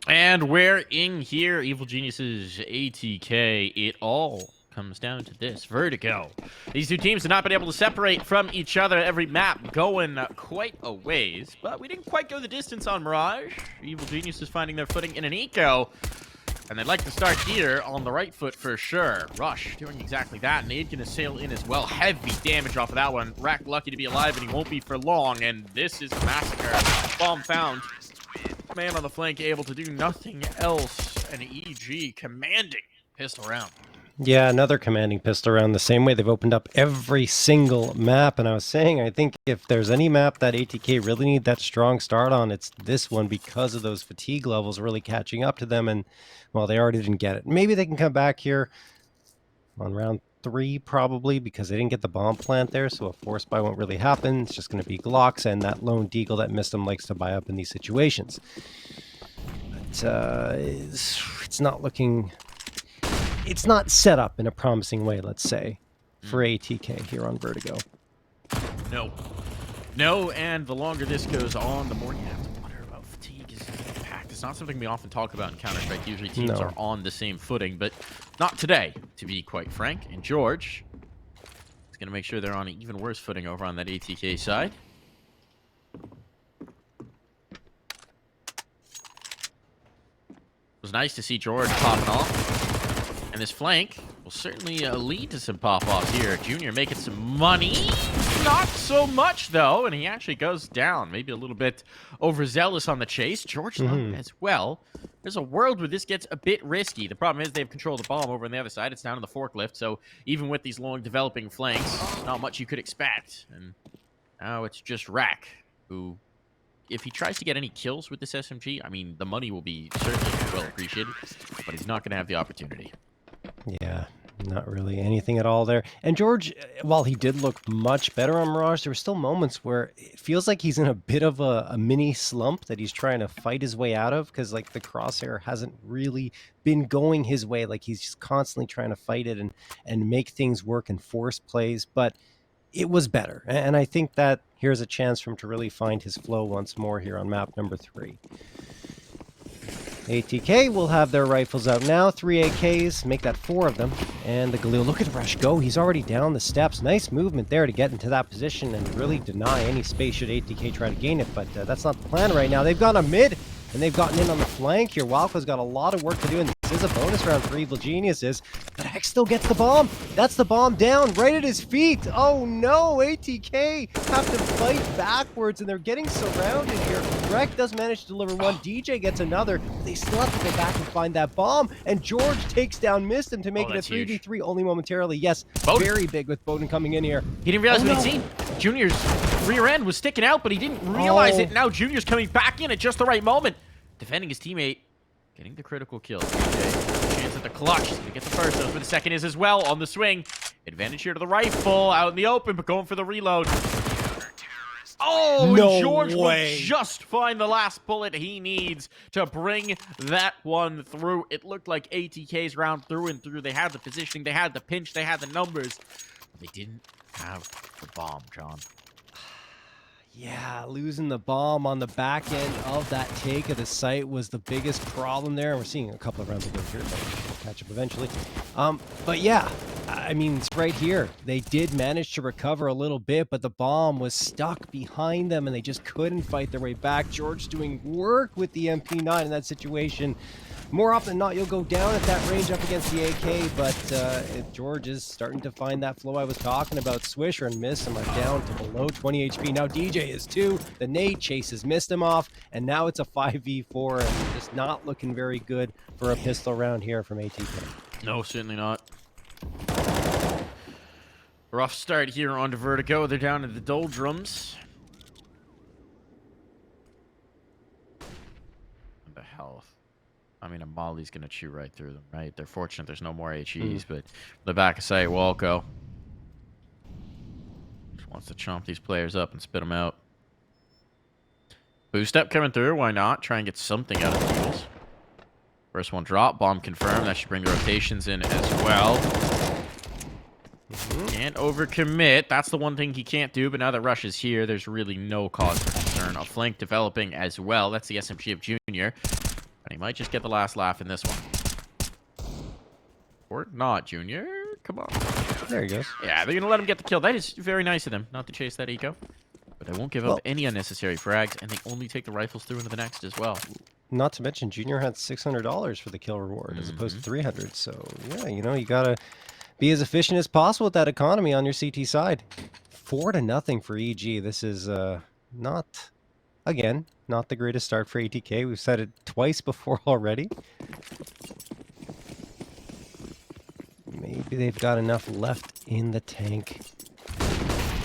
And we're in here, Evil Geniuses, ATK. It all comes down to this. Vertigo. These two teams have not been able to separate from each other. Every map going quite a ways, but we didn't quite go the distance on Mirage. Evil Geniuses finding their footing in an eco. And they'd like to start here on the right foot for sure. Rush doing exactly that. Nade gonna sail in as well. Heavy damage off of that one. Rack lucky to be alive, and he won't be for long. And this is a massacre. Bomb found. Man on the flank able to do nothing else. An EG commanding pistol round. Yeah, another commanding pistol round. The same way they've opened up every single map. And I was saying, I think if there's any map that ATK really need that strong start on, it's this one because of those fatigue levels really catching up to them. And, well, they already didn't get it. Maybe they can come back here on round 3 probably because they didn't get the bomb plant there. So a force buy won't really happen. It's just going to be Glocks, and that lone deagle that missed them likes to buy up in these situations. But it's not looking... It's not set up in a promising way, let's say, for ATK here on Vertigo. No, and the longer this goes on, the more you have to wonder about fatigue. Is impact. It's not something we often talk about in Counter-Strike. Usually teams are on the same footing, but not today, to be quite frank. And George is going to make sure they're on an even worse footing over on that ATK side. It was nice to see George popping off. And this flank will certainly lead to some pop-offs here. Junior making some money. Not so much, though. And he actually goes down. Maybe a little bit overzealous on the chase. George as well. There's a world where this gets a bit risky. The problem is they have control of the bomb over on the other side. It's down on the forklift. So even with these long developing flanks, not much you could expect. And now it's just Rack, who... If he tries to get any kills with this SMG, I mean, the money will be certainly well appreciated, but he's not going to have the opportunity. Yeah, not really anything at all there. And George, while he did look much better on Mirage, there were still moments where it feels like he's in a bit of a mini slump that he's trying to fight his way out of, because like the crosshair hasn't really been going his way. Like he's just constantly trying to fight it and make things work and force plays, but it was better. And I think that here's a chance for him to really find his flow once more here on map number 3. ATK will have their rifles out now. 3 AKs, make that 4 of them. And the Galil, look at Rush go. He's already down the steps. Nice movement there to get into that position and really deny any space should ATK try to gain it. But that's not the plan right now. They've gone a mid, and they've gotten in on the flank here. Wildco's got a lot of work to do, and this is a bonus round for Evil Geniuses. But Hex still gets the bomb. That's the bomb down right at his feet. Oh no, ATK have to fight backwards, and they're getting surrounded here. Rek does manage to deliver one. DJ gets another. They still have to go back and find that bomb, and George takes down Mistim to make it a 3v3 huge. Only momentarily. Yes, Bowden. Very big with Bowden coming in here. He didn't realize what he'd seen. Junior's rear end was sticking out, but he didn't realize it. Now Junior's coming back in at just the right moment, defending his teammate, getting the critical kill. Chance at the clutch. He's gonna get the first. Knows where the second is as well on the swing. Advantage here to the rifle, out in the open, but going for the reload. Oh, no George way. Will just find the last bullet he needs to bring that one through. It looked like ATK's round through and through. They had the positioning, they had the pinch, they had the numbers. But they didn't have the bomb, John. Yeah, losing the bomb on the back end of that take of the site was the biggest problem there. We're seeing a couple of rounds of go here, but we'll catch up eventually. But yeah, I mean, it's right here. They did manage to recover a little bit, but the bomb was stuck behind them, and they just couldn't fight their way back. George doing work with the MP9 in that situation. More often than not, you'll go down at that range up against the AK, but George is starting to find that flow I was talking about. Swisher and Mistim are down to below 20 HP. Now DJ is too. The nade chases Mistim off, and now it's a 5v4, and just not looking very good for a pistol round here from ATK. No, certainly not. Rough start here onto Vertigo. They're down in the doldrums. The health. I mean, a Molly's going to chew right through them, right? They're fortunate there's no more HEs, but the back of sight, Walco just wants to chomp these players up and spit them out. Boost up coming through. Why not? Try and get something out of the deals. First one drop. Bomb confirmed. That should bring the rotations in as well. Can't overcommit. That's the one thing he can't do, but now that Rush is here, there's really no cause for concern. A flank developing as well. That's the SMG of Junior. And he might just get the last laugh in this one. Or not, Junior. Come on. There he goes. Yeah, they're going to let him get the kill. That is very nice of them not to chase that eco. But they won't give up any unnecessary frags, and they only take the rifles through into the next as well. Not to mention, Junior had $600 for the kill reward as opposed to $300. So, yeah, you know, you got to be as efficient as possible with that economy on your CT side. 4-0 for EG. This is not, again, not the greatest start for ATK. We've said it twice before already. Maybe they've got enough left in the tank.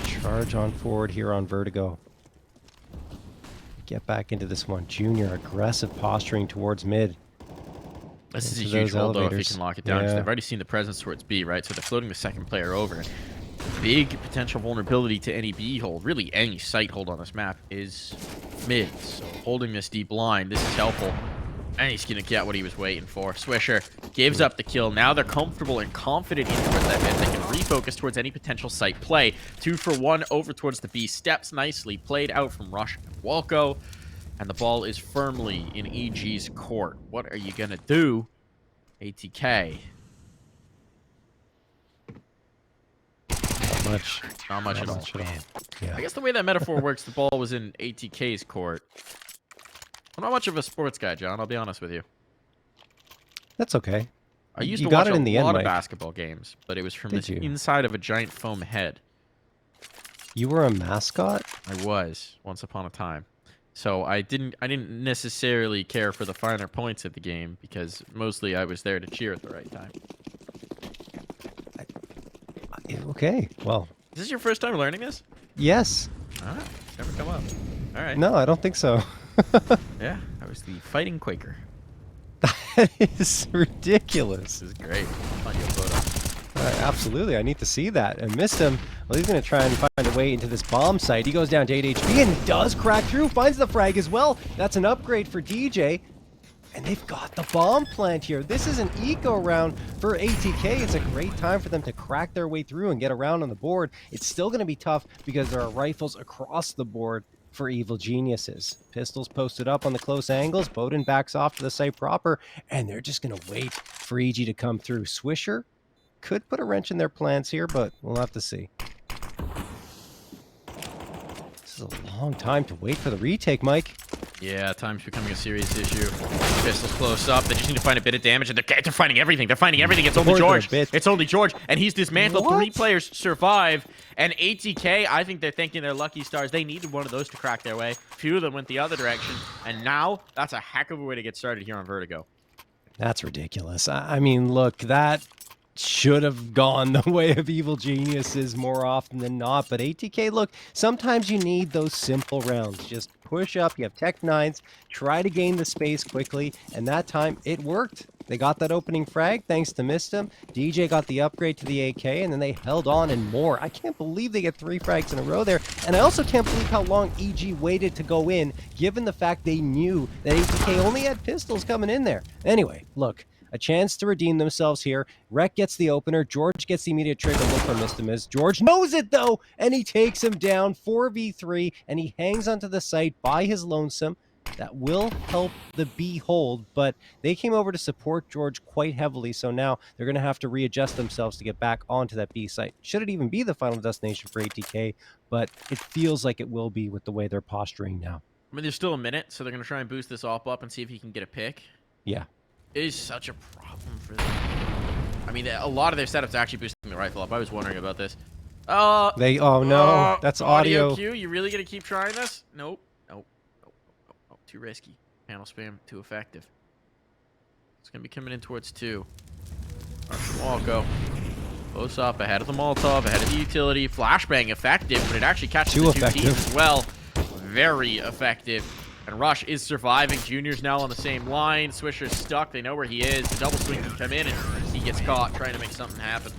Charge on forward here on Vertigo. Get back into this one. Junior, aggressive posturing towards mid. This is a huge hold, though, if he can lock it down. Yeah. They've already seen the presence towards B, right? So they're floating the second player over. Big potential vulnerability to any B hold, really any site hold on this map, is mid. So holding this deep line, this is helpful. And he's going to get what he was waiting for. Swisher gives up the kill. Now they're comfortable and confident in towards that mid. They can refocus towards any potential site play. 2 for 1 over towards the B. Steps nicely. Played out from Rush and Walco. And the ball is firmly in EG's court. What are you going to do, ATK? Not much. Not much at all. Yeah. I guess the way that metaphor works, the ball was in ATK's court. I'm not much of a sports guy, John. I'll be honest with you. That's okay. I used to watch a lot of basketball games, but it was from the inside of a giant foam head. You were a mascot? I was once upon a time. So I didn't necessarily care for the finer points of the game because mostly I was there to cheer at the right time. Okay. Well, is this your first time learning this? Yes. Ah, never come up. All right. No, I don't think so. Yeah, I was the fighting Quaker. That is ridiculous. This is great. On your photo. Absolutely, I need to see that. I missed him. Well, he's going to try and find a way into this bomb site. He goes down to 8 HP and does crack through. Finds the frag as well. That's an upgrade for DJ. And they've got the bomb plant here. This is an eco round for ATK. It's a great time for them to crack their way through and get around on the board. It's still going to be tough because there are rifles across the board for Evil Geniuses. Pistols posted up on the close angles. Bowden backs off to the site proper, and they're just going to wait for EG to come through. Swisher could put a wrench in their plans here, but we'll have to see. This is a long time to wait for the retake, Mike. Yeah, time's becoming a serious issue. Pistols close up. They just need to find a bit of damage, and they're finding everything. They're finding everything. It's only George. It's only George, and he's dismantled. What? 3 players survive, and ATK, I think they're thinking they're lucky stars. They needed one of those to crack their way. Few of them went the other direction, and now that's a heck of a way to get started here on Vertigo. That's ridiculous. I mean, look, that should have gone the way of Evil Geniuses more often than not. But ATK, look, sometimes you need those simple rounds. Just push up, you have Tech 9s, try to gain the space quickly, and that time it worked. They got that opening frag thanks to Mistim. DJ got the upgrade to the AK, and then they held on and more. I can't believe they get 3 frags in a row there, and I also can't believe how long EG waited to go in, given the fact they knew that ATK only had pistols coming in there. Anyway, look, a chance to redeem themselves here. Rec gets the opener. George gets the immediate trigger look from Mistimus. George knows it, though, and he takes him down 4v3, and he hangs onto the site by his lonesome. That will help the B hold, but they came over to support George quite heavily, so now they're going to have to readjust themselves to get back onto that B site. Should it even be the final destination for ATK, but it feels like it will be with the way they're posturing now. I mean, there's still a minute, so they're going to try and boost this op up and see if he can get a pick. Yeah. It is such a problem for them. I mean, a lot of their setups are actually boosting the rifle up. I was wondering about this. Oh no, that's audio. Audio cue. You really gonna keep trying this? Nope. Nope. Too risky. Panel spam. Too effective. It's gonna be coming in towards 2. Walko. Close up, ahead of the Molotov, ahead of the utility. Flashbang effective, but it actually catches the 2 teams as well. Very effective. And Rush is surviving. Junior's now on the same line. Swisher's stuck. They know where he is. The double swing can come in, and he gets caught trying to make something happen.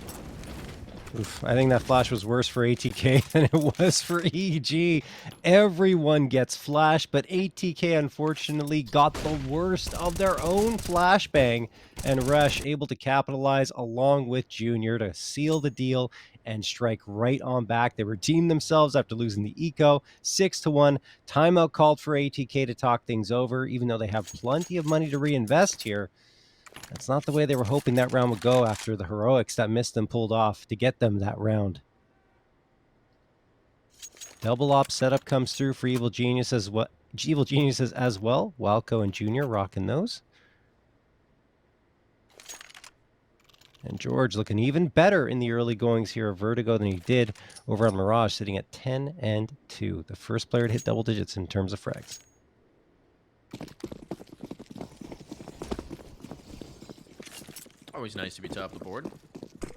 Oof, I think that flash was worse for ATK than it was for EG. Everyone gets flashed, but ATK unfortunately got the worst of their own flashbang. And Rush able to capitalize along with Junior to seal the deal and strike right on back. They redeemed themselves after losing the eco 6-1. Timeout called for ATK to talk things over, even though they have plenty of money to reinvest here. That's not the way they were hoping that round would go after the heroics that missed them pulled off to get them that round. Double op setup comes through for Evil Geniuses as well. Walco and Junior rocking those. And George looking even better in the early goings here of Vertigo than he did over on Mirage, sitting at 10-2. The first player to hit double digits in terms of frags. Always nice to be top of the board.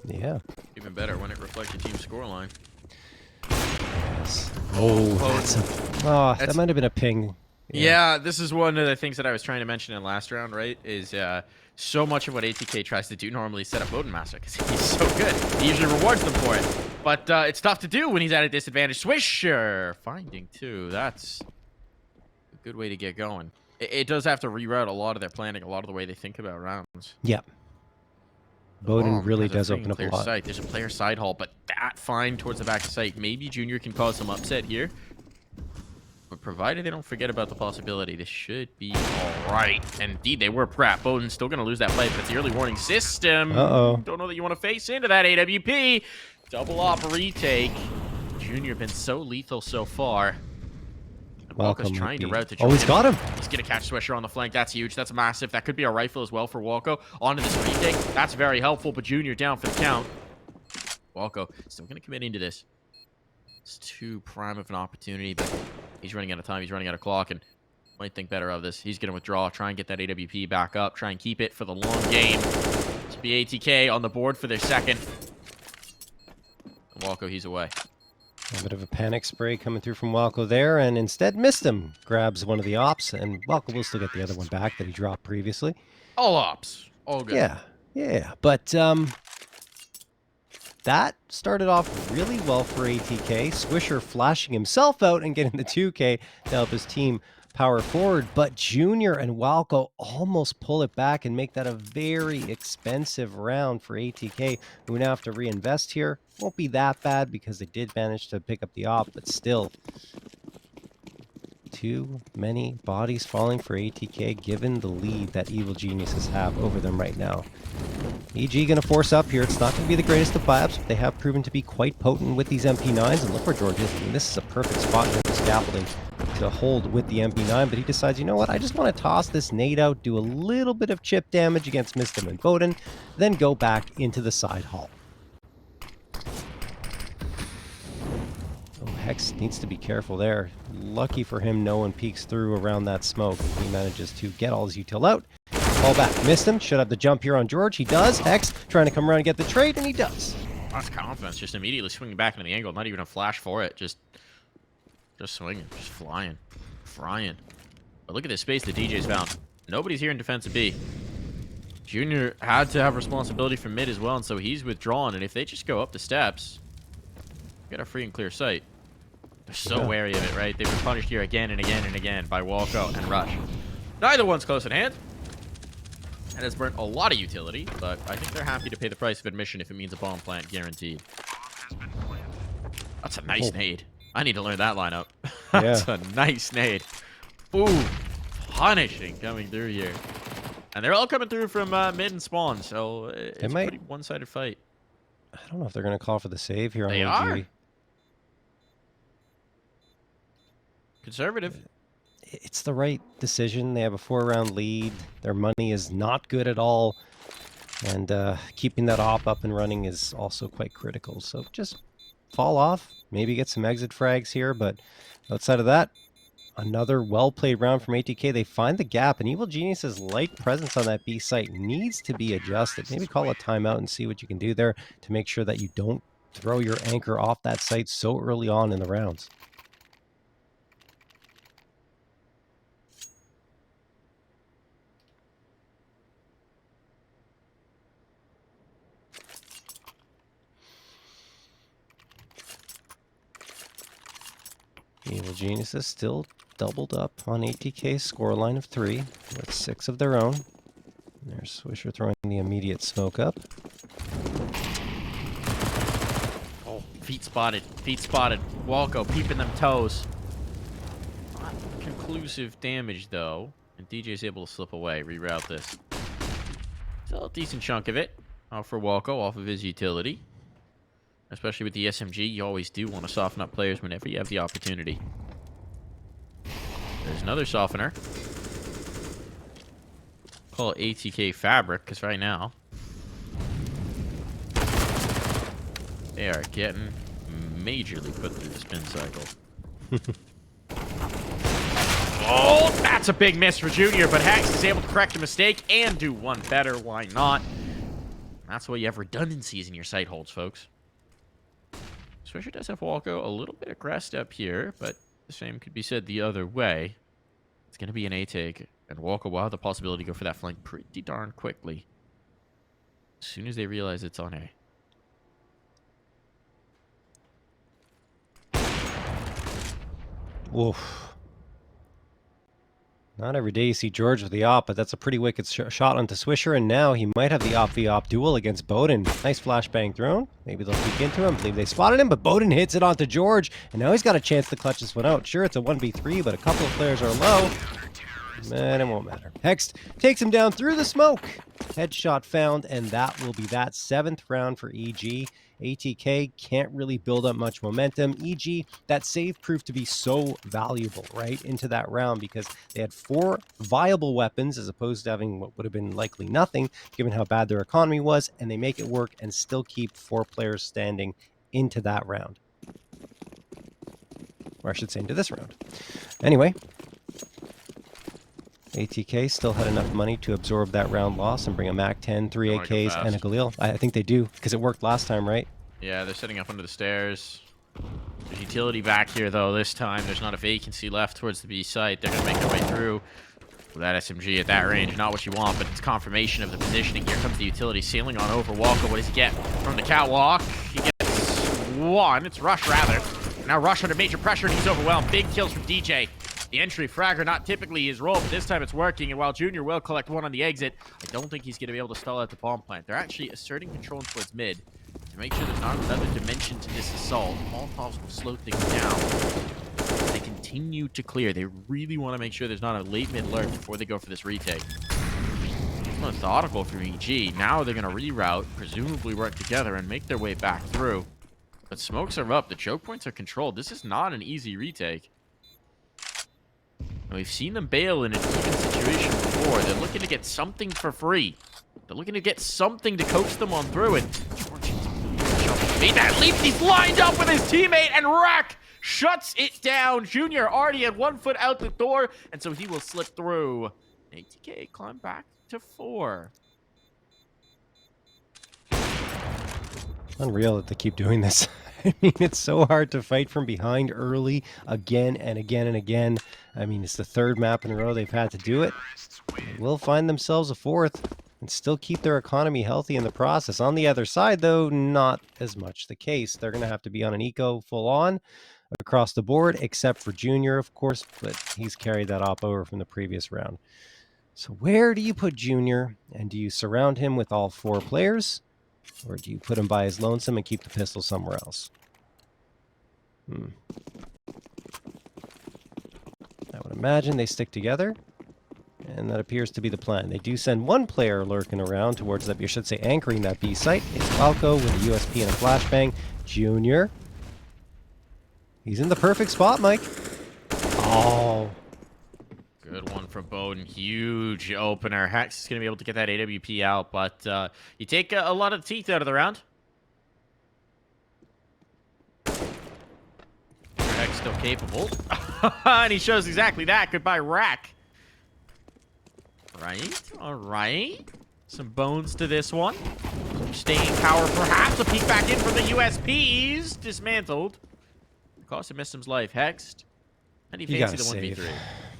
Yeah. Even better when it reflects your team's scoreline. Yes. Oh, that might have been a ping. Yeah, this is one of the things that I was trying to mention in last round, right? Is so much of what ATK tries to do normally is set up Odin Master because he's so good. He usually rewards them for it. But it's tough to do when he's at a disadvantage. Swisher! Finding two. That's a good way to get going. It does have to reroute a lot of their planning, a lot of the way they think about rounds. Yeah. Bowden really does open up a lot. Site. There's a player side haul, but that find towards the back site. Maybe Junior can cause some upset here. But provided they don't forget about the possibility, this should be all right. And indeed, they were prepped. Bowden's still going to lose that fight, but it's the early warning system. Uh-oh. Don't know that you want to face into that AWP. Double op retake. Junior been so lethal so far. Walco's trying to route to Junior. Oh, he's got him. He's going to catch Swisher on the flank. That's huge. That's massive. That could be a rifle as well for Walco. Onto this retake. That's very helpful, but Junior down for the count. Walco still going to commit into this. It's too prime of an opportunity, but he's running out of time. He's running out of clock, and might think better of this. He's going to withdraw, try and get that AWP back up, try and keep it for the long game. This will be ATK on the board for their second. And Walco, he's away. A bit of a panic spray coming through from Walco there, and instead missed him. Grabs one of the ops, and Walco will still get the other one back that he dropped previously. All ops. All good. Yeah. But that started off really well for ATK. Swisher flashing himself out and getting the 2K to help his team power forward. But Junior and Walco almost pull it back and make that a very expensive round for ATK, who now have to reinvest here. Won't be that bad because they did manage to pick up the op, but still. Too many bodies falling for ATK given the lead that Evil Geniuses have over them right now. EG going to force up here. It's not going to be the greatest of vibes, but they have proven to be quite potent with these MP9s. And look where George is. I mean, this is a perfect spot here for scaffolding to hold with the MP9. But he decides, you know what? I just want to toss this nade out, do a little bit of chip damage against Mistim and Bowden, then go back into the side hall. Hex needs to be careful there. Lucky for him, no one peeks through around that smoke. He manages to get all his util out. Fall back. Missed him. Should have the jump here on George. He does. Hex trying to come around and get the trade, and he does. That's confidence. Just immediately swinging back into the angle. Not even a flash for it. Just swinging. Just flying. Frying. But look at this space that DJ's found. Nobody's here in defense of B. Junior had to have responsibility for mid as well, and so he's withdrawn. And if they just go up the steps, get a free and clear sight. They're so wary of it, right? They've been punished here again and again and again by Walco and Rush. Neither one's close at hand. And has burnt a lot of utility, but I think they're happy to pay the price of admission if it means a bomb plant guaranteed. That's a nice nade. I need to learn that lineup. That's a nice nade. Ooh, punishing coming through here. And they're all coming through from mid and spawn, so it's a pretty one-sided fight. I don't know if they're going to call for the save here on They EG. are. Conservative. It's the right decision. They have a 4-round lead. Their money is not good at all. And keeping that op up and running is also quite critical. So just fall off. Maybe get some exit frags here. But outside of that, another well-played round from ATK. They find the gap. And Evil Genius's light presence on that B site needs to be adjusted. Maybe call a timeout and see what you can do there to make sure that you don't throw your anchor off that site so early on in the rounds. Evil Geniuses still doubled up on ATK's scoreline of 3 with 6 of their own. There's Swisher throwing the immediate smoke up. Feet spotted. Feet spotted. Walko peeping them toes. Not conclusive damage, though. And DJ's able to slip away. Reroute this. Still a decent chunk of it. Off for Walko, off of his utility. Especially with the SMG, you always do want to soften up players whenever you have the opportunity. There's another softener. Call it ATK Fabric, because right now they are getting majorly put through the spin cycle. Oh, that's a big miss for Junior, but Hex is able to correct a mistake and do one better. Why not? That's why you have redundancies in your sight holds, folks. Swisher does have Walko a little bit aggressed up here, but the same could be said the other way. It's going to be an A take, and Walko will have the possibility to go for that flank pretty darn quickly. As soon as they realize it's on A. Oof. Not every day you see George with the op, but that's a pretty wicked shot onto Swisher, and now he might have the op v op duel against Bowden. Nice flashbang thrown. Maybe they'll peek into him. I believe they spotted him, but Bowden hits it onto George, and now he's got a chance to clutch this one out. Sure, it's a 1v3, but a couple of players are low. Man, it won't matter. Hext takes him down through the smoke. Headshot found, and that will be that 7th round for EG. ATK can't really build up much momentum. EG, that save proved to be so valuable, right, into that round because they had 4 viable weapons as opposed to having what would have been likely nothing, given how bad their economy was, and they make it work and still keep 4 players standing into that round. Or I should say into this round. Anyway, ATK still had enough money to absorb that round loss and bring a MAC-10, 3 AKs, and a Galil. I think they do, because it worked last time, right? Yeah, they're setting up under the stairs. There's utility back here, though. This time, there's not a vacancy left towards the B site. They're going to make their way through with that SMG at that range. Not what you want, but it's confirmation of the positioning. Here comes the utility sailing on over. Walko, what does he get from the catwalk? He gets 1. It's Rush, rather. Now Rush under major pressure, and he's overwhelmed. Big kills from DJ. The entry fragger, not typically his role, but this time it's working. And while Junior will collect 1 on the exit, I don't think he's going to be able to stall out the bomb plant. They're actually asserting control towards mid to make sure there's not another dimension to this assault. Molotovs will slow things down. They continue to clear. They really want to make sure there's not a late mid lurk before they go for this retake. It's methodical from EG. Now they're going to reroute, presumably work together, and make their way back through. But smokes are up. The choke points are controlled. This is not an easy retake. And we've seen them bail in an even situation before. They're looking to get something for free. They're looking to get something to coax them on through it. George made that leap. He's lined up with his teammate, and Rack shuts it down. Junior already had 1 foot out the door, and so he will slip through. ATK climb back to 4. Unreal that they keep doing this. I mean, it's so hard to fight from behind early again and again and again. I mean, it's the 3rd map in a row they've had to do it. They will find themselves a 4th and still keep their economy healthy in the process. On the other side, though, not as much the case. They're going to have to be on an eco full on across the board, except for Junior, of course, but he's carried that op over from the previous round. So where do you put Junior? And do you surround him with all 4 players? Or do you put him by his lonesome and keep the pistol somewhere else? I would imagine they stick together. And that appears to be the plan. They do send 1 player lurking around towards that, you should say anchoring that B site. It's Walko with a USP and a flashbang. Junior. He's in the perfect spot, Mike. Oh. Good one from Bowden. Huge opener. Hex is going to be able to get that AWP out, but you take a lot of the teeth out of the round. Hex still capable. And he shows exactly that. Goodbye, Rack. Right. All right. Some bones to this one. Some staying power, perhaps. A peek back in from the USPs. Dismantled. Cost of Missum's life. Hexed. And he fancy the 1v3.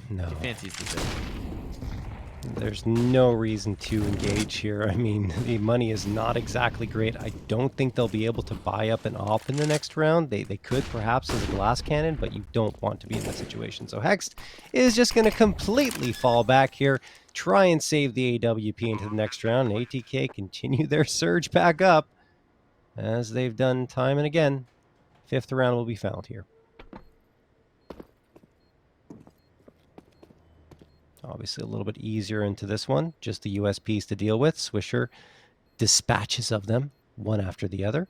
No. He fancies the save. There's no reason to engage here. I mean, the money is not exactly great. I don't think they'll be able to buy up an op in the next round. They could perhaps as a glass cannon, but you don't want to be in that situation. So Hext is just going to completely fall back here, try and save the AWP into the next round, and ATK continue their surge back up, as they've done time and again. Fifth round will be found here. Obviously a little bit easier into this one. Just the USPs to deal with. Swisher dispatches of them, one after the other.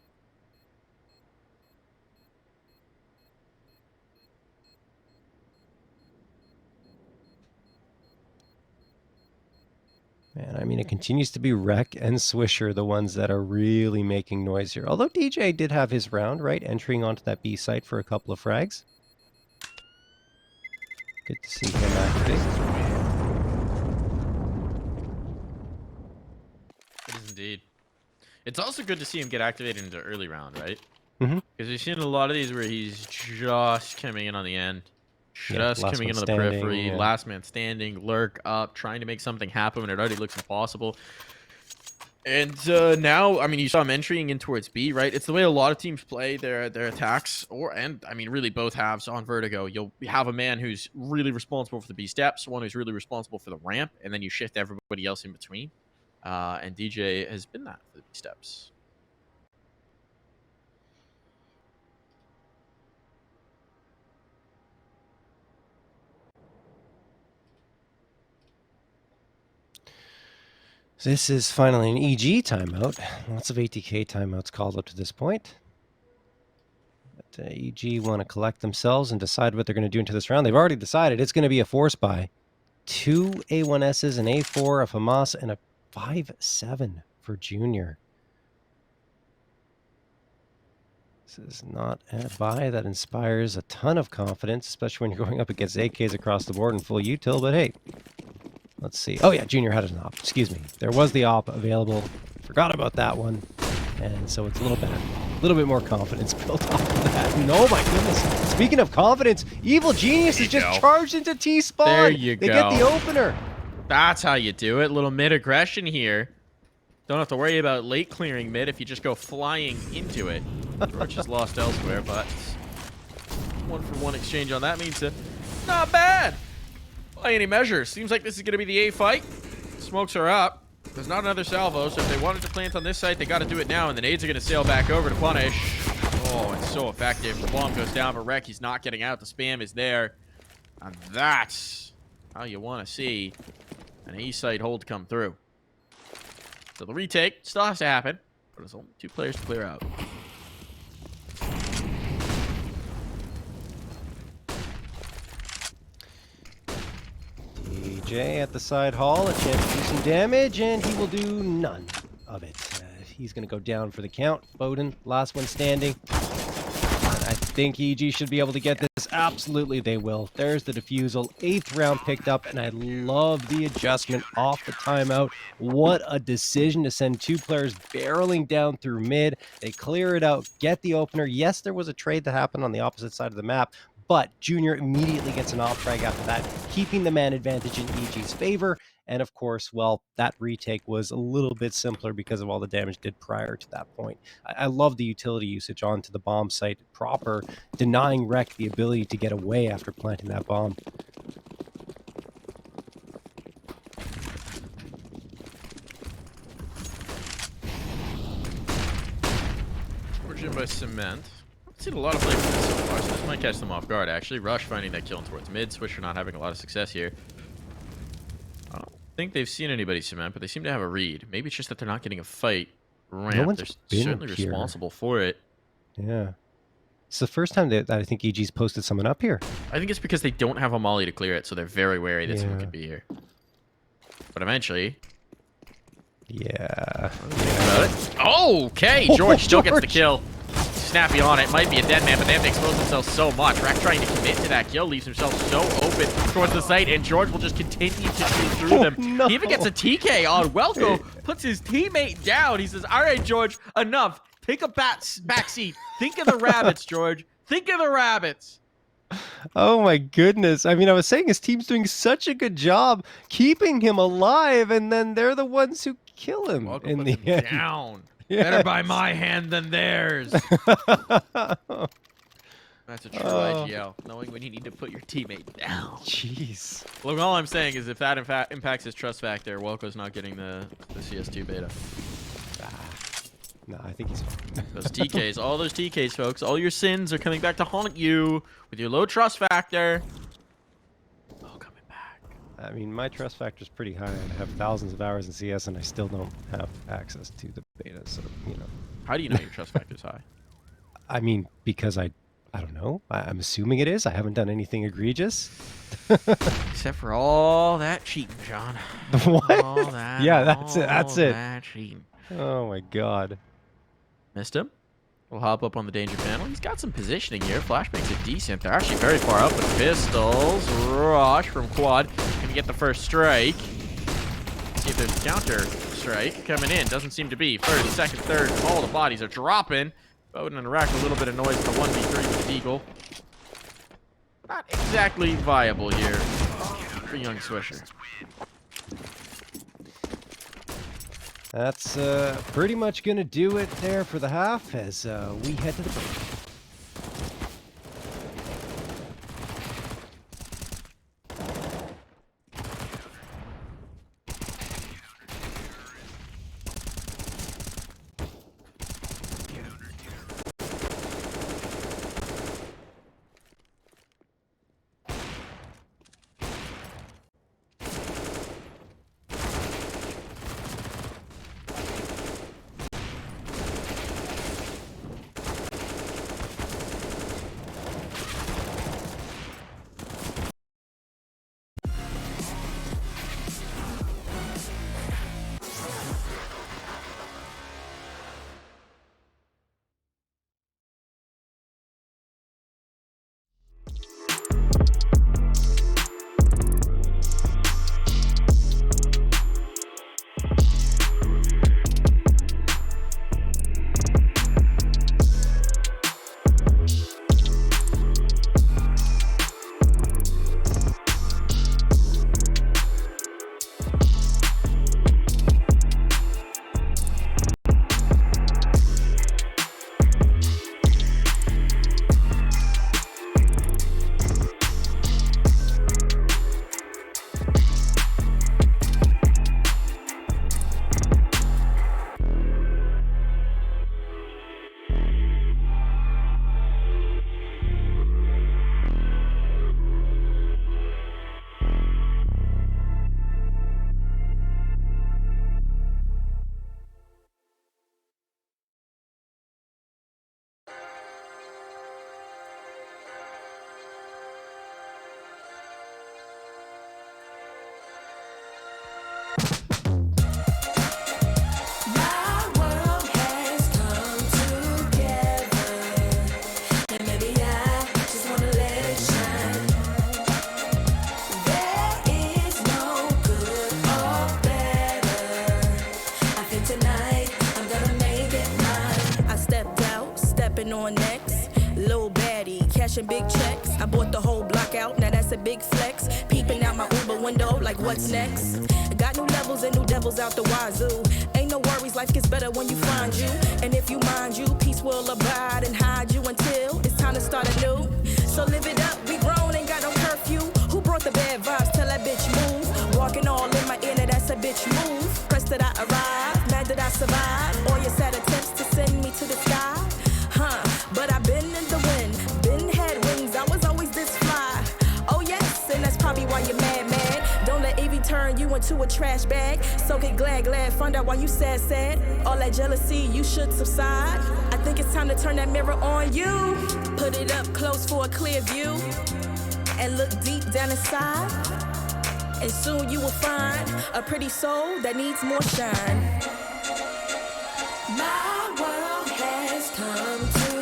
And I mean, it continues to be Rec and Swisher, the ones that are really making noise here. Although DJ did have his round, right? Entering onto that B site for a couple of frags. Good to see him activate. It is indeed. It's also good to see him get activated into early round, right? Mm-hmm. Because we've seen a lot of these where he's just coming in on the end. Just coming in on the periphery. Yeah. Last man standing, lurk up, trying to make something happen when it already looks impossible. And now, I mean, you saw him entering in towards B, right? It's the way a lot of teams play their attacks, and I mean, really both halves on Vertigo. You'll have a man who's really responsible for the B steps, one who's really responsible for the ramp, and then you shift everybody else in between. And DJ has been that for the B steps. This is finally an EG timeout. Lots of ATK timeouts called up to this point. But EG want to collect themselves and decide what they're going to do into this round. They've already decided it's going to be a force buy. 2 A1Ss, an A4 of Hamas, and a 5-7 for Junior. This is not a buy that inspires a ton of confidence, especially when you're going up against AKs across the board and full util, but hey. Let's see. Oh, yeah, Junior had an op. Excuse me. There was the op available. Forgot about that one. And so it's a little better. A little bit more confidence built off of that. And oh, my goodness. Speaking of confidence, Evil Genius is just charged into T-spawn. There you go. They get the opener. That's how you do it. Little mid aggression here. Don't have to worry about late clearing mid if you just go flying into it. George is lost elsewhere, but 1-for-1 exchange on that means not bad. By any measure. Seems like this is going to be the A fight. Smokes are up. There's not another salvo, so if they wanted to plant on this site, they got to do it now, and the nades are going to sail back over to punish. Oh, it's so effective. The bomb goes down, but Rec, he's not getting out. The spam is there. And that's how you want to see an A site hold come through. So the retake still has to happen, but there's only 2 players to clear out. DJ at the side hall, a chance to do some damage, and he will do none of it. He's going to go down for the count. Bowden, last one standing. And I think EG should be able to get this. Absolutely, they will. There's the defusal. 8th round picked up, and I love the adjustment off the timeout. What a decision to send 2 players barreling down through mid. They clear it out, get the opener. Yes, there was a trade that happened on the opposite side of the map, but Junior immediately gets an off frag after that, keeping the man advantage in EG's favor. And of course, well, that retake was a little bit simpler because of all the damage did prior to that point. I love the utility usage onto the bomb site proper, denying Rec the ability to get away after planting that bomb. Origin by Cement. I've seen a lot of plays so far, so this might catch them off guard, actually. Rush finding that kill towards mid. Swisher not having a lot of success here. I don't think they've seen anybody Cement, but they seem to have a read. Maybe it's just that they're not getting a fight ramp. No one's they're certainly responsible for it. Yeah. It's the first time that I think EG's posted someone up here. I think it's because they don't have a molly to clear it, so they're very wary that someone could be here. But eventually... Yeah. Okay, George still gets the kill. Snappy on it. Might be a dead man, but they have to expose themselves so much. Rack trying to commit to that kill leaves himself so open towards the site, and George will just continue to shoot through them. No. He even gets a TK on Welko, puts his teammate down. He says, all right, George, enough. Take a back seat. Think of the rabbits, George. Think of the rabbits. Oh my goodness. I mean, I was saying his team's doing such a good job keeping him alive, and then they're the ones who kill him Welko in puts the him end. down. Yes. Better by my hand than theirs. That's a true IGL, knowing when you need to put your teammate down. Jeez. Look, all I'm saying is if that in fact impacts his trust factor, Welko's not getting the CS2 beta. No, I think he's fine. Those TKs, all those TKs, folks. All your sins are coming back to haunt you with your low trust factor. All coming back. I mean, my trust factor is pretty high. I have thousands of hours in CS, and I still don't have access to the beta. So, you know. How do you know your trust factor is high? I mean, because I don't know. I'm assuming it is. I haven't done anything egregious. Except for all that cheating, John. What? All that, Yeah, that's it. That's it. That cheating. Oh my god. Missed him. We'll hop up on the danger panel. He's got some positioning here. Flash makes it decent. They're actually very far up with pistols. Rush from quad. Gonna get the first strike. See if there's a counter strike coming in. Doesn't seem to be. First, second, third. All the bodies are dropping. Bowden and Rack a little bit of noise in the 1v3 with the Deagle. Not exactly viable here for young Swisher. That's pretty much going to do it there for the half as we head to the break. On next, little baddie, cashing big checks. I bought the whole block out, now that's a big flex. Peeping out my Uber window, like what's next? Got new levels and new devils out the wazoo. Ain't no worries, life gets better when you find you. And if you mind you, peace will abide and hide you until it's time to start anew. So live it up, we grown, ain't got no curfew. Who brought the bad vibes? Tell that bitch move. Walking all in my inner, that's a bitch move. Pressed that I arrive, mad that I survive. All your sad attempts to send me to the sky. But I've been in the wind, been had wings, I was always this fly. Oh yes, and that's probably why you're mad. Don't let Evie turn you into a trash bag. So get glad, find out why you sad. All that jealousy, you should subside. I think it's time to turn that mirror on you. Put it up close for a clear view. And look deep down inside. And soon you will find a pretty soul that needs more shine. My world has come to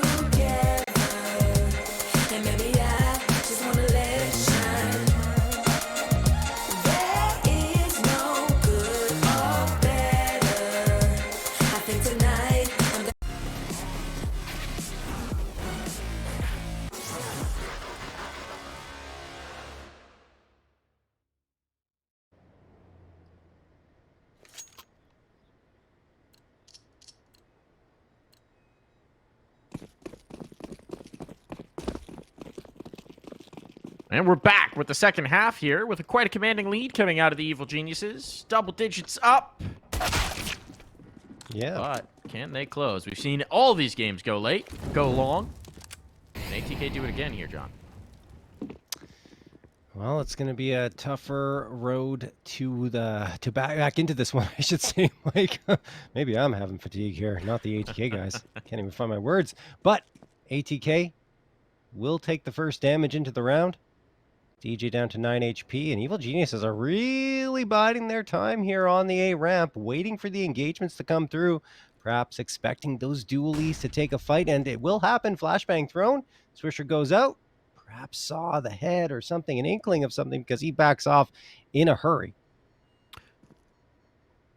And we're back with the second half here with quite a commanding lead coming out of the Evil Geniuses. Double digits up. Yeah. But can they close? We've seen all these games go late, go long. Can ATK do it again here, John? Well, it's going to be a tougher road to back into this one, I should say. Like, maybe I'm having fatigue here, not the ATK guys. Can't even find my words. But ATK will take the first damage into the round. DJ down to 9 HP, and Evil Geniuses are really biding their time here on the A ramp, waiting for the engagements to come through, perhaps expecting those dualies to take a fight, and it will happen. Flashbang thrown. Swisher goes out. Perhaps saw the head or something, an inkling of something, because he backs off in a hurry.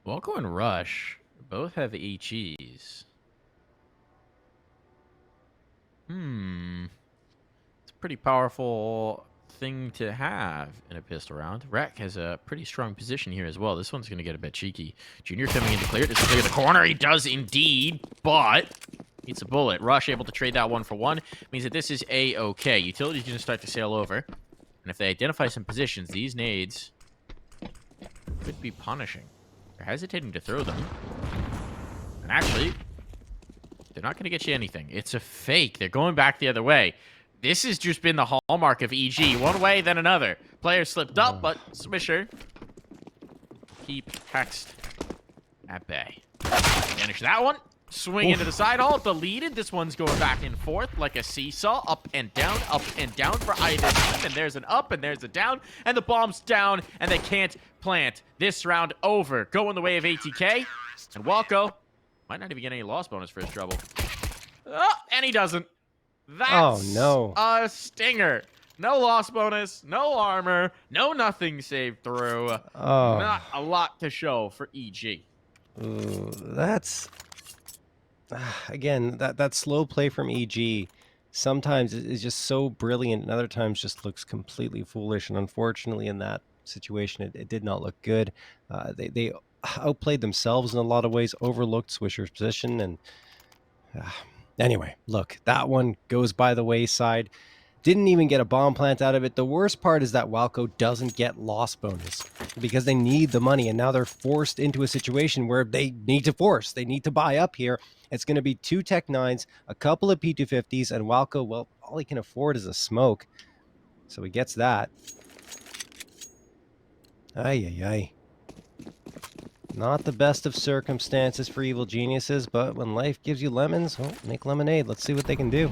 Walko and Rush both have HEs. It's a pretty powerful thing to have in a pistol round. Rek has a pretty strong position here as well. This one's going to get a bit cheeky. Junior coming in to clear it. Does he clear the corner? He does indeed, but eats a bullet. Rush able to trade that 1-for-1. Means that this is A-okay. Utility's going to start to sail over. And if they identify some positions, these nades could be punishing. They're hesitating to throw them. And actually, they're not going to get you anything. It's a fake. They're going back the other way. This has just been the hallmark of EG. One way, then another. Player slipped up, but Swisher keep Hext at bay. Finish that one. Swing into the side hall. Deleted. This one's going back and forth like a seesaw. Up and down for either team. And there's an up and there's a down. And the bomb's down and they can't plant. This round over. Going the way of ATK. And Walko might not even get any loss bonus for his trouble. Oh, and he doesn't. That's a stinger. No loss bonus, no armor, no nothing saved through. Not a lot to show for EG. That's again that slow play from EG sometimes is just so brilliant, and other times just looks completely foolish. And unfortunately, in that situation, it did not look good. They outplayed themselves in a lot of ways, overlooked Swisher's position, and anyway, look, that one goes by the wayside. Didn't even get a bomb plant out of it. The worst part is that Walko doesn't get loss bonus because they need the money, and now they're forced into a situation where they need to force. They need to buy up here. It's going to be 2 Tech 9s, a couple of P250s, and Walko, well, all he can afford is a smoke. So he gets that. Ay. Not the best of circumstances for Evil Geniuses, but when life gives you lemons, well, make lemonade. Let's see what they can do.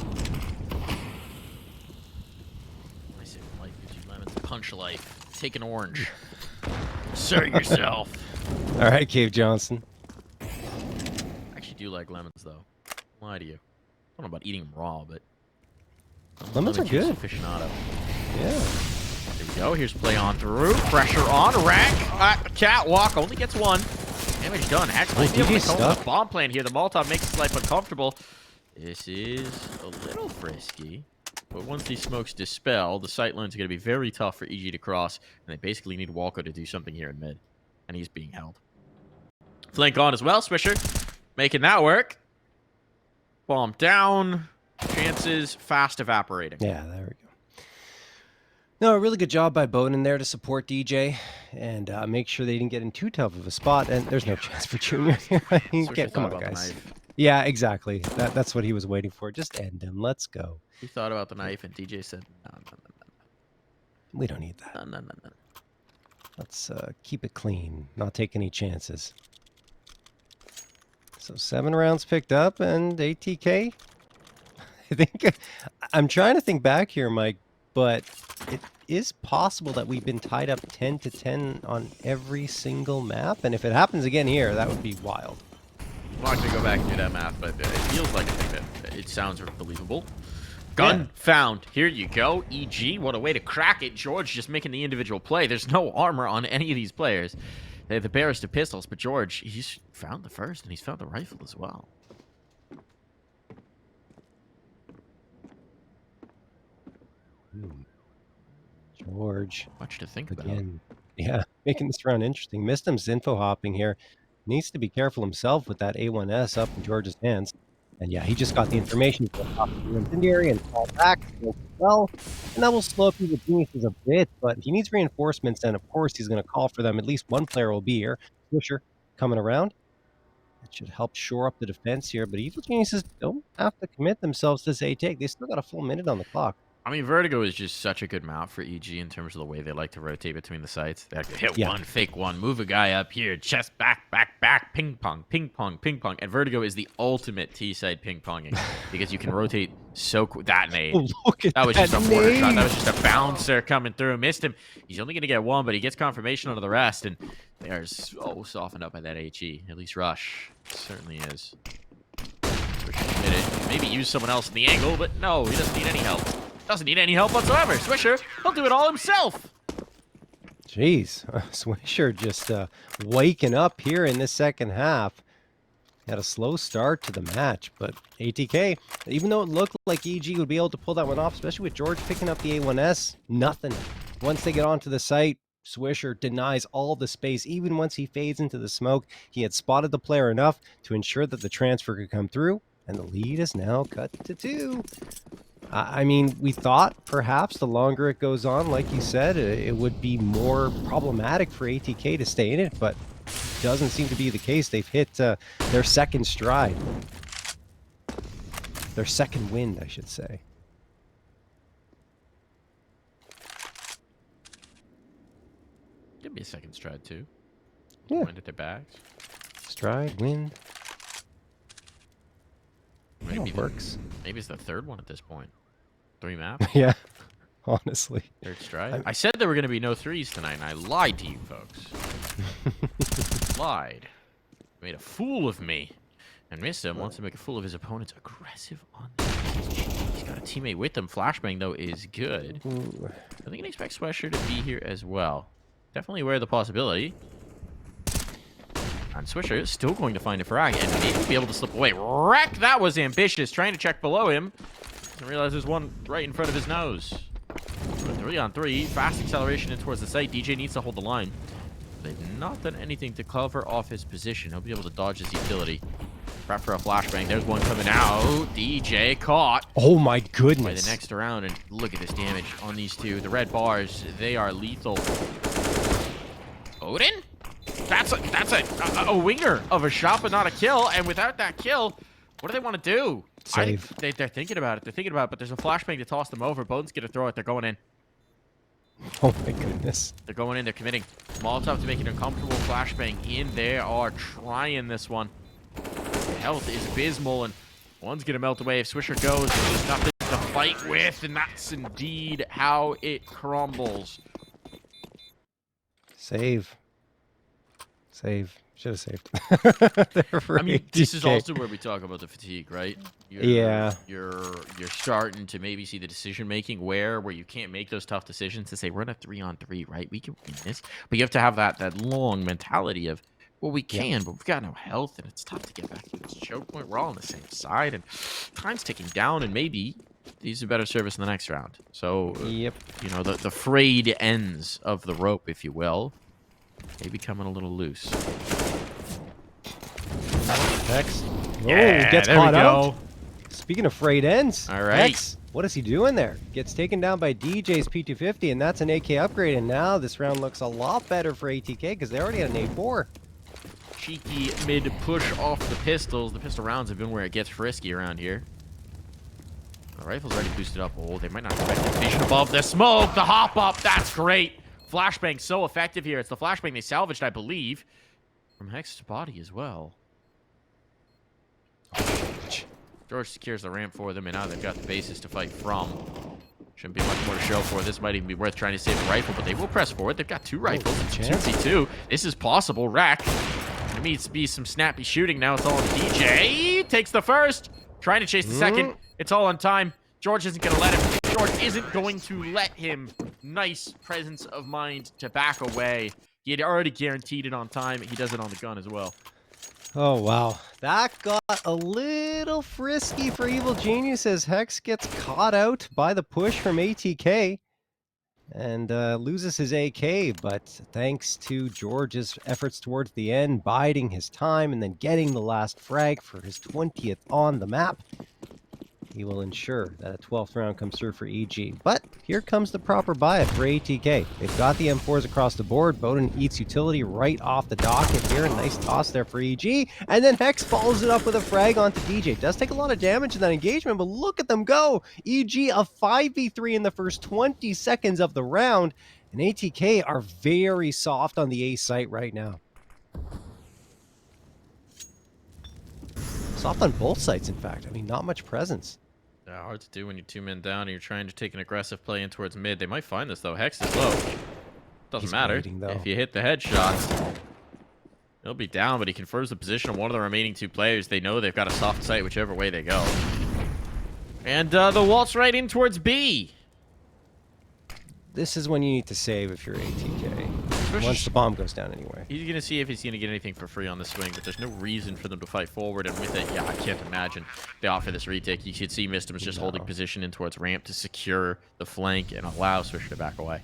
I say when life gives you lemons, punch life. Take an orange. Assert yourself. All right, Cave Johnson. I actually do like lemons, though. Lie to you. I don't know about eating them raw, but lemons are good. Aficionado. Yeah. There we go. Here's play on through. Pressure on. Rack. Catwalk only gets 1. Damage done. Actually, able to call the bomb plan here. The Molotov makes his life uncomfortable. This is a little frisky. But once these smokes dispel, the sight lines are going to be very tough for EG to cross. And they basically need Walko to do something here in mid. And he's being held. Flank on as well. Swisher making that work. Bomb down. Chances fast evaporating. Yeah, there we go. No, a really good job by Bowden there to support DJ and make sure they didn't get in too tough of a spot. And there's no chance for Junior here. I mean, come on, guys. Yeah, exactly. That's what he was waiting for. Just end him. Let's go. He thought about the knife, and DJ said, no. We don't need that. No. Let's keep it clean, not take any chances. So 7 rounds picked up, and ATK. I think I'm trying to think back here, Mike, but it is possible that we've been tied up 10-10 on every single map, and if it happens again here, that would be wild. I'm not going to go back and do that math, but it feels like a thing that it sounds believable. Gun found. Here you go. EG, what a way to crack it. George just making the individual play. There's no armor on any of these players. They have the barest of pistols, but George, he's found the first, and he's found the rifle as well. George. Much to think about. Yeah, making this round interesting. Mistim's info hopping here. Needs to be careful himself with that A1S up in George's hands. And yeah, he just got the information from the incendiary and fall back well. And that will slow up the Geniuses a bit, but he needs reinforcements, and of course he's going to call for them. At least one player will be here. Swisher coming around. should help shore up the defense here, but Evil Geniuses don't have to commit themselves to this A take. They still got a full minute on the clock. I mean, Vertigo is just such a good map for EG in terms of the way they like to rotate between the sites. They like to hit one, fake one, move a guy up here, chest, back, back, back, ping pong, ping pong, ping pong. And Vertigo is the ultimate T-side ping ponging because you can rotate so quick. That nade. Look at that was just a mortar nade. shot. That was just a bouncer coming through. Missed him. He's only going to get one, but he gets confirmation out of the rest. And they are so softened up by that HE. At least Rush certainly is. Swisher committed. Maybe use someone else in the angle, but no, he doesn't need any help. Doesn't need any help whatsoever. Swisher, he'll do it all himself. Jeez, Swisher just waking up here in this second half. Had a slow start to the match, but ATK, even though it looked like EG would be able to pull that one off, especially with George picking up the A1S, nothing. Once they get onto the site, Swisher denies all the space. Even once he fades into the smoke, he had spotted the player enough to ensure that the transfer could come through, and the lead is now cut to 2. I mean, we thought perhaps the longer it goes on, like you said, it would be more problematic for ATK to stay in it, but doesn't seem to be the case. They've hit their second stride. Their second wind, I should say. Give me a second stride, too. Yeah. Wind at their backs. Stride, wind. Maybe works. Maybe it's the third one at this point. 3 maps. Yeah, honestly. Third stride. I said there were going to be no 3s tonight, and I lied to you folks. Lied. Made a fool of me. And Mr. wants to make a fool of his opponents. Aggressive on the He's got a teammate with him. Flashbang, though, is good. Ooh. I think I expect Swisher to be here as well. Definitely aware of the possibility. And Swisher is still going to find a frag and maybe be able to slip away. Wreck! That was ambitious. Trying to check below him. Doesn't realize there's one right in front of his nose. 3-on-3. Fast acceleration in towards the site. DJ needs to hold the line. They've not done anything to cover off his position. He'll be able to dodge his utility. Prep for a flashbang. There's one coming out. DJ caught. Oh my By goodness. the next round, and look at this damage on these two. The red bars, they are lethal. Odin? That's a winger of a shot, but not a kill. And without that kill, what do they want to do? Save. They're thinking about it. They're thinking about it, but there's a flashbang to toss them over. Bones get to throw it. They're going in. Oh my goodness. They're going in. They're committing. Molotov to make an uncomfortable flashbang in. They are trying this one. Health is abysmal, and one's going to melt away. If Swisher goes, there's nothing to fight with, and that's indeed how it crumbles. Save. Save. Should have saved. I mean, this is also where we talk about the fatigue, right? Yeah. You're starting to maybe see the decision making where you can't make those tough decisions to say we're in a 3-on-3, right? We can win this, but you have to have that long mentality of, well, we can, but we've got no health, and it's tough to get back to this choke point. We're all on the same side, and time's ticking down, and maybe these are better service in the next round. So, Yep. you know, the frayed ends of the rope, if you will, may be coming a little loose. Next. Yeah, gets there we caught out. go. Speaking of frayed ends, All right. X, what is he doing there? Gets taken down by DJ's P250, and that's an AK upgrade. And now this round looks a lot better for ATK because they already had an A4. Cheeky mid push off the pistols. The pistol rounds have been where it gets frisky around here. The rifle's already boosted up. Oh, they might not expect the vision above the smoke. The hop up. That's great. Flashbang so effective here. It's the flashbang they salvaged, I believe, from Hex's body as well. George secures the ramp for them, and now they've got the bases to fight from. Shouldn't be much more to show for. This might even be worth trying to save the rifle, but they will press forward. They've got 2 rifles. It's 2v2. This is possible. Rack. There needs to be some snappy shooting. Now it's all on DJ. Takes the first. Trying to chase the second. It's all on time. George isn't going to let him. George isn't going to let him. Nice presence of mind to back away. He had already guaranteed it on time. He does it on the gun as well. Oh, wow. That got a little frisky for Evil Genius as Hex gets caught out by the push from ATK and loses his AK. But thanks to George's efforts towards the end, biding his time and then getting the last frag for his 20th on the map, he will ensure that a 12th round comes through for EG. But here comes the proper buy for ATK. They've got the M4s across the board. Bowden eats utility right off the docket here. Nice toss there for EG. And then Hex follows it up with a frag onto DJ. Does take a lot of damage in that engagement, but look at them go. EG a 5v3 in the first 20 seconds of the round. And ATK are very soft on the A site right now. Soft on both sides, in fact. I mean, not much presence. Yeah, hard to do when you're 2 men down and you're trying to take an aggressive play in towards mid. They might find this, though. Hex is low. Doesn't matter. Waiting, if you hit the headshots, he'll be down, but he confirms the position of one of the remaining 2 players. They know they've got a soft site whichever way they go. And the waltz right in towards B. This is when you need to save if you're ATK. Once the bomb goes down anyway. He's going to see if he's going to get anything for free on the swing, but there's no reason for them to fight forward. And with it, yeah, I can't imagine they offer this retake. You should see Mistim's just holding position in towards ramp to secure the flank and allow Swisher to back away.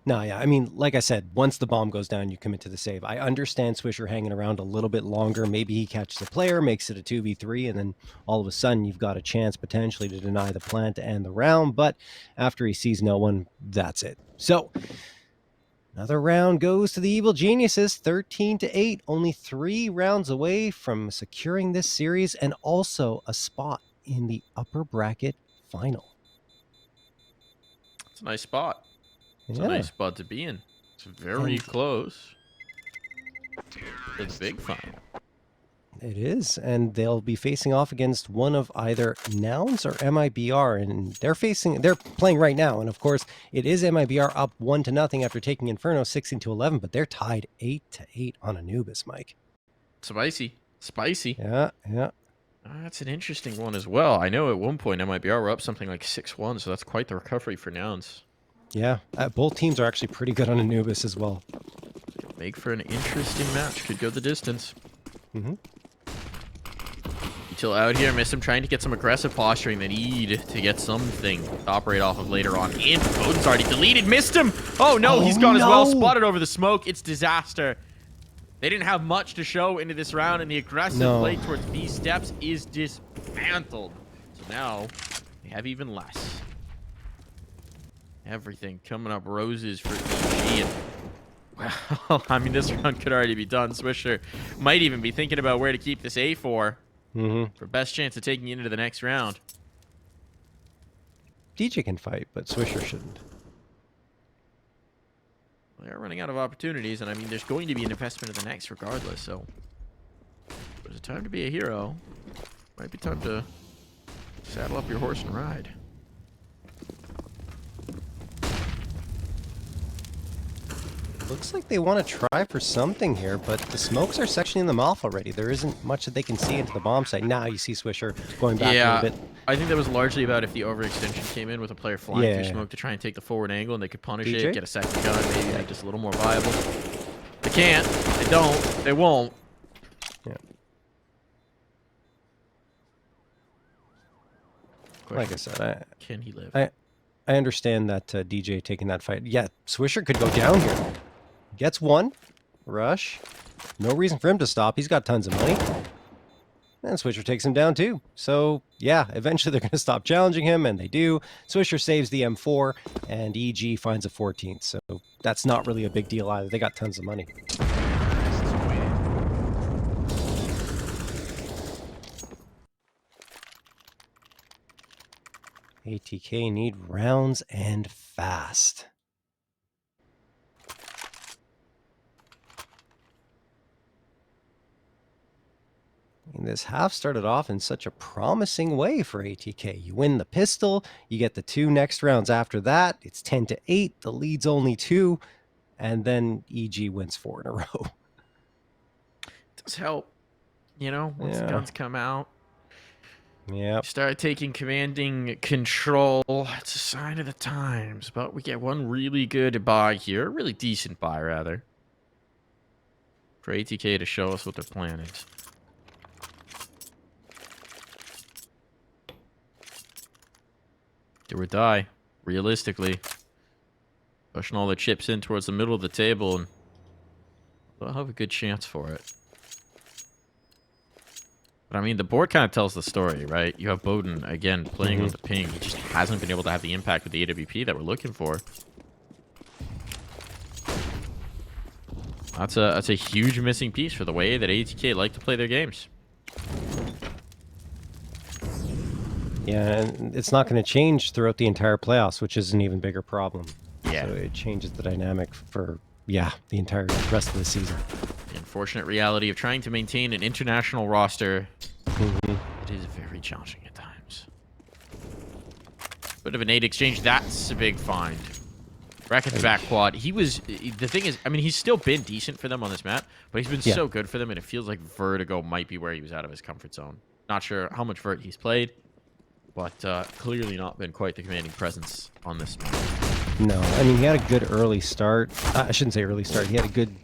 No, yeah, I mean, like I said, once the bomb goes down, you commit to the save. I understand Swisher hanging around a little bit longer. Maybe he catches a player, makes it a 2v3, and then all of a sudden you've got a chance potentially to deny the plant to end the round. But after he sees no one, that's it. So another round goes to the Evil Geniuses, 13-8, only 3 rounds away from securing this series and also a spot in the upper bracket final. It's a nice spot. It's a nice spot to be in. It's very close to the big final. It is, and they'll be facing off against one of either Nouns or MIBR, and they're playing right now. And of course, it is MIBR up 1-0 after taking Inferno 16-11, but they're tied 8-8 on Anubis, Mike. Spicy. Yeah. That's an interesting one as well. I know at one point MIBR were up something like 6-1, so that's quite the recovery for Nouns. Yeah, both teams are actually pretty good on Anubis as well. Make for an interesting match. Could go the distance. Until out here, Mistim trying to get some aggressive posturing. They need to get something to operate off of later on. And Bowden's already deleted. Mistim! Oh no, he's gone as well. Spotted over the smoke. It's disaster. They didn't have much to show into this round, and the aggressive play towards B steps is dismantled. So now they have even less. Everything coming up roses for EG. Well, I mean, this round could already be done. Swisher might even be thinking about where to keep this A4 for best chance of taking you into the next round. DJ can fight, but Swisher shouldn't. Well, they're running out of opportunities, and I mean, there's going to be an investment in the next regardless, so there's a time to be a hero. Might be time to saddle up your horse and ride. Looks like they want to try for something here, but the smokes are sectioning them off already. There isn't much that they can see into the bomb site. Now you see Swisher going back a little bit. I think that was largely about if the overextension came in with a player flying through smoke to try and take the forward angle, and they could punish it, get a second gun, maybe make this a little more viable. They can't. They don't. They won't. Yeah. Like I said, can he live? I understand that DJ taking that fight. Yeah, Swisher could go down here. Gets one. Rush. No reason for him to stop. He's got tons of money. And Swisher takes him down too. So, yeah, eventually they're going to stop challenging him, and they do. Swisher saves the M4, and EG finds a 14th. So that's not really a big deal either. They got tons of money. ATK need rounds and fast. And this half started off in such a promising way for ATK. You win the pistol, you get the 2 next rounds after that. It's 10-8, the lead's only 2, and then EG wins 4 in a row. It does help, you know, once the guns come out. Yeah. Start taking commanding control. It's a sign of the times, but we get one really good buy here, a really decent buy rather, for ATK to show us what their plan is. Do or die, realistically. Pushing all the chips in towards the middle of the table, and they'll have a good chance for it. But I mean, the board kind of tells the story, right? You have Bowden, again, playing with the ping. He just hasn't been able to have the impact with the AWP that we're looking for. That's a huge missing piece for the way that ATK like to play their games. Yeah, and it's not going to change throughout the entire playoffs, which is an even bigger problem. Yeah. So it changes the dynamic for, yeah, the entire rest of the season. The unfortunate reality of trying to maintain an international roster. It is very challenging at times. Bit of a nade exchange. That's a big find. Brackett's back quad. He was... The thing is, I mean, he's still been decent for them on this map, but he's been so good for them, and it feels like Vertigo might be where he was out of his comfort zone. Not sure how much Vert he's played, but clearly not been quite the commanding presence on this map. No, I mean, he had a good early start. I shouldn't say early start. He had a good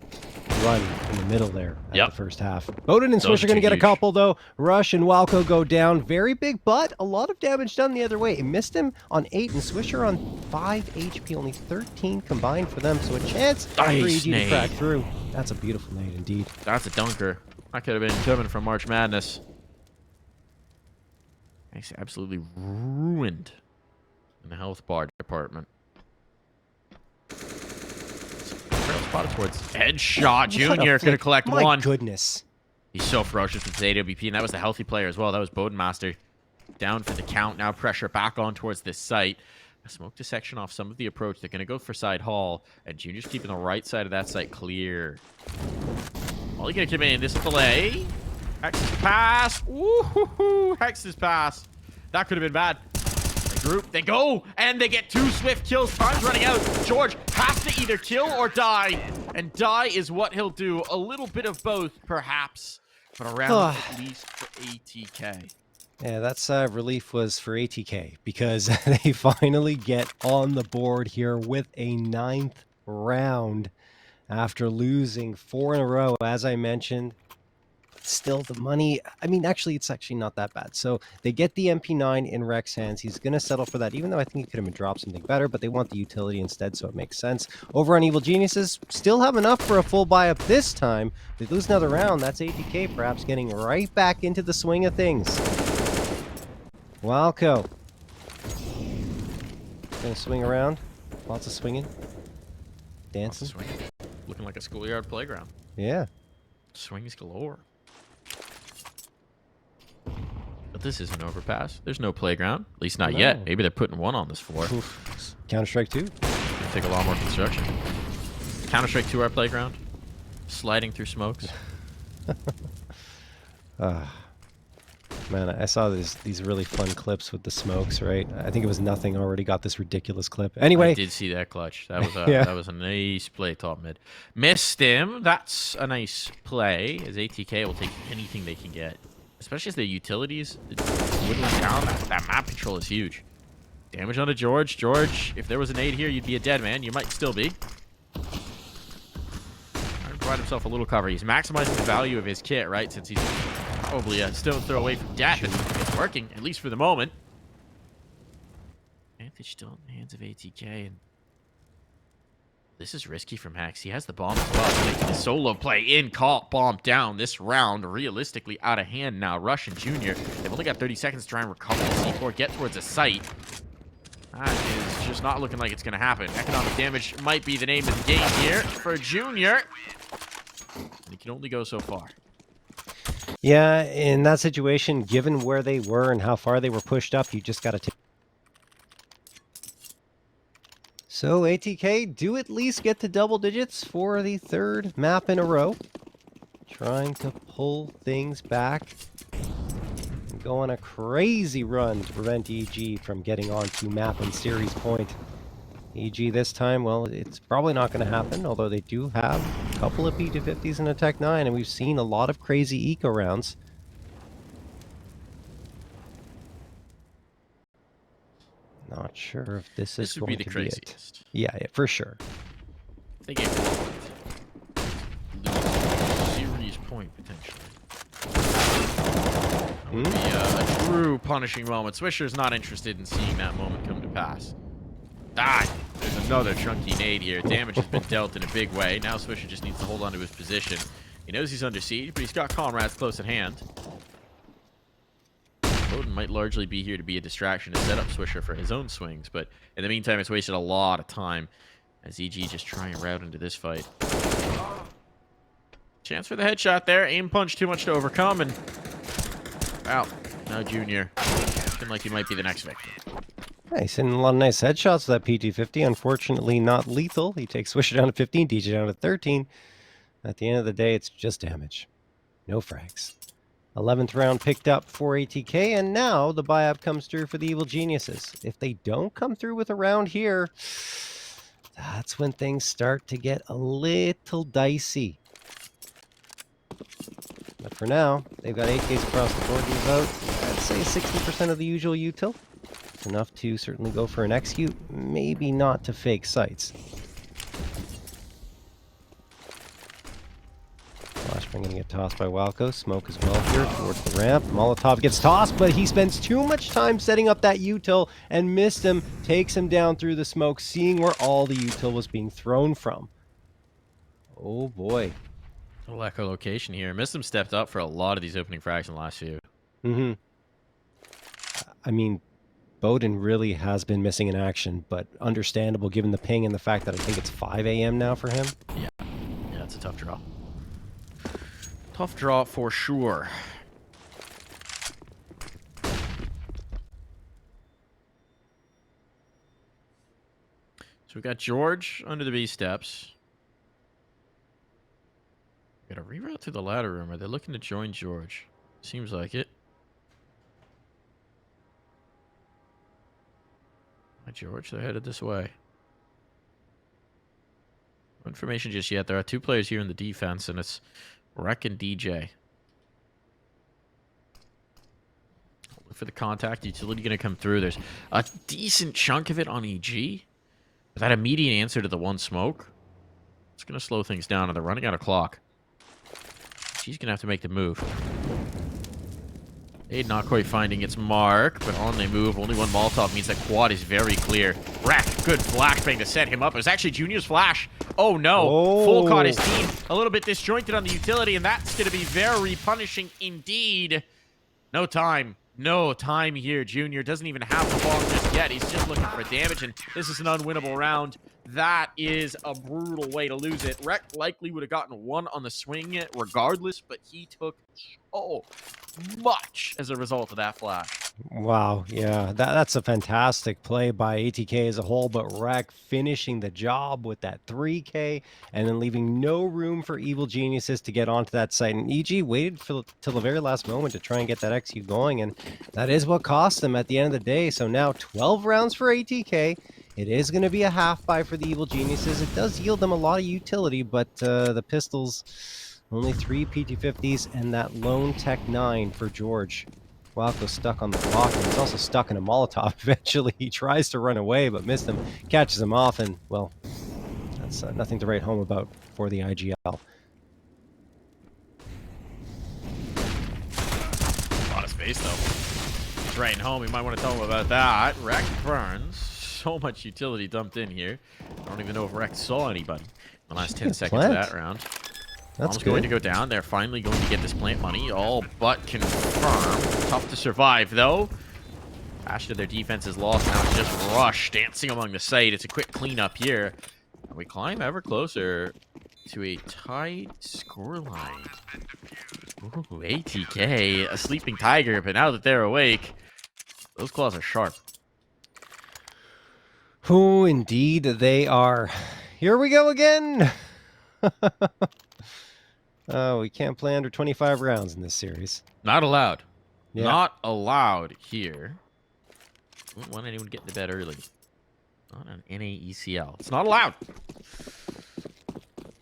run in the middle there at the first half. Bowden and Swisher are going to get a couple, though. Rush and Walco go down. Very big butt. A lot of damage done the other way. It missed him on 8 and Swisher on 5 HP. Only 13 combined for them, so a chance for EG to crack through. That's a beautiful nade indeed. That's a dunker. That could have been coming from March Madness. He's absolutely ruined in the health bar department. Spotted towards headshot. Junior gonna collect one. My goodness. He's so ferocious with his AWP, and that was the healthy player as well. That was Bowden Master. Down for the count. Now pressure back on towards this site. A smoke to section off some of the approach. They're gonna go for side hall, and Junior's keeping the right side of that site clear. All you gonna come in this play. Hex's pass. Woo-hoo-hoo. Hex's pass. That could have been bad. Group, they go, and they get 2 swift kills. Time's running out. George has to either kill or die, and die is what he'll do. A little bit of both, perhaps, but around at least for ATK. Yeah, that's relief was for ATK, because they finally get on the board here with a 9th round after losing 4 in a row, as I mentioned. Still the money, I mean, actually, it's actually not that bad. So they get the MP9 in Rex hands. He's going to settle for that, even though I think he could have been dropped something better, but they want the utility instead, so it makes sense. Over on Evil Geniuses, still have enough for a full buy-up this time. They lose another round. That's ATK perhaps getting right back into the swing of things. Walco. Going to swing around. Lots of swinging. Dancing. Lots of swinging. Looking like a schoolyard playground. Yeah. Swings galore. But this is an overpass. There's no playground. At least not yet. Maybe they're putting one on this floor. Counter-Strike 2. It'll take a lot more construction. Counter-Strike 2 our playground. Sliding through smokes. Man, I saw these really fun clips with the smokes, right? I think it was Nothing already got this ridiculous clip. Anyway. I did see that clutch. That was that was a nice play top mid. Missed him. That's a nice play, as ATK will take anything they can get. Especially as their utilities whittling down. That map control is huge. Damage onto George. George, if there was an aid here, you'd be a dead man. You might still be. Trying to provide himself a little cover. He's maximizing the value of his kit, right? Since he's probably a stone throw away from death. And it's working, at least for the moment. Advantage still in the hands of ATK. And this is risky from Hex. He has the bomb as well. Making a solo play in, caught, bomb down. This round realistically out of hand now. Rush and Junior, they've only got 30 seconds to try and recover the C4, get towards a site. That is just not looking like it's going to happen. Economic damage might be the name of the game here for Junior. And he can only go so far. Yeah, in that situation, given where they were and how far they were pushed up, you just got to take. So ATK do at least get to double digits for the 3rd map in a row. Trying to pull things back. And go on a crazy run to prevent EG from getting onto map and series point. EG this time, well, it's probably not going to happen, although they do have a couple of P250s in Atk 9, and we've seen a lot of crazy eco rounds. Not sure if this is going to be the craziest. Yeah, for sure. They gave series point potentially. That would be a true punishing moment. Swisher's not interested in seeing that moment come to pass. There's another chunky nade here. Damage has been dealt in a big way. Now Swisher just needs to hold on to his position. He knows he's under siege, but he's got comrades close at hand. might largely be here to be a distraction to set up Swisher for his own swings, but in the meantime, it's wasted a lot of time as EG just try and route into this fight. Chance for the headshot there. Aim punch too much to overcome, and wow, now Junior looking like he might be the next victim. Yeah, he's hitting a lot of nice headshots with that PT-50. Unfortunately, not lethal. He takes Swisher down to 15, DJ down to 13. At the end of the day, it's just damage. No frags. 11th round picked up for ATK, and now the buy-up comes through for the Evil Geniuses. If they don't come through with a round here, that's when things start to get a little dicey. But for now, they've got 8Ks across the board and about, I'd say, 60% of the usual util. It's enough to certainly go for an execute, maybe not to fake sights. Flashbang going to get tossed by Walco. Smoke as well here towards the ramp. Molotov gets tossed, but he spends too much time setting up that util and missed him. Takes him down through the smoke, seeing where all the util was being thrown from. Oh boy. A lack of location here. Missed him stepped up for a lot of these opening frags in the last few. I mean, Bowden really has been missing in action, but understandable given the ping and the fact that I think it's 5 a.m. now for him. Yeah, it's a tough draw. Tough draw for sure. So we got George under the B steps. Got a reroute to the ladder room. Are they looking to join George? Seems like it. Hi, George. They're headed this way. No information just yet. There are two players here in the defense, and it's Rek and DJ. Look for the contact. Utility going to come through. There's a decent chunk of it on EG. That immediate answer to the one smoke. It's going to slow things down, and they're running out of clock. She's going to have to make the move. Aid not quite finding its mark, but on they move. Only one Molotov means that quad is very clear. Rek, good flashbang to set him up. It was actually Junior's flash. Oh, no. Full caught his team. A little bit disjointed on the utility, and that's going to be very punishing indeed. No time. No time here. Junior doesn't even have the ball just yet. He's just looking for damage, and this is an unwinnable round. That is a brutal way to lose it. Rek likely would have gotten one on the swing regardless, but he took so much as a result of that flash. Wow, yeah, that's a fantastic play by ATK as a whole, but Rek finishing the job with that 3K and then leaving no room for Evil Geniuses to get onto that site. And EG waited till the very last moment to try and get that XU going, and that is what cost them at the end of the day. So now 12 rounds for ATK. It is going to be a half buy for the Evil Geniuses. It does yield them a lot of utility, but the pistols, only 3 PT-50s and that lone Tech 9 for George. Walco's stuck on the block, and he's also stuck in a Molotov. Eventually, he tries to run away, but missed him, catches him off, and, well, that's nothing to write home about for the IGL. A lot of space, though. He's writing home. We might want to tell him about that. Rek burns. So much utility dumped in here. I don't even know if Rek saw anybody in the last 10 seconds of that round. That's going to go down. They're finally going to get this plant money. All but confirmed. Tough to survive, though. Ash to their defense is lost. Now it's just Rush dancing among the site. It's a quick cleanup here. And we climb ever closer to a tied scoreline. Ooh, ATK, a sleeping tiger. But now that they're awake, those claws are sharp. Oh, indeed they are. Here we go again. Oh, we can't play under 25 rounds in this series. Not allowed. Yeah. Not allowed here. Wouldn't want anyone getting to bed early. Not an ESL. It's not allowed.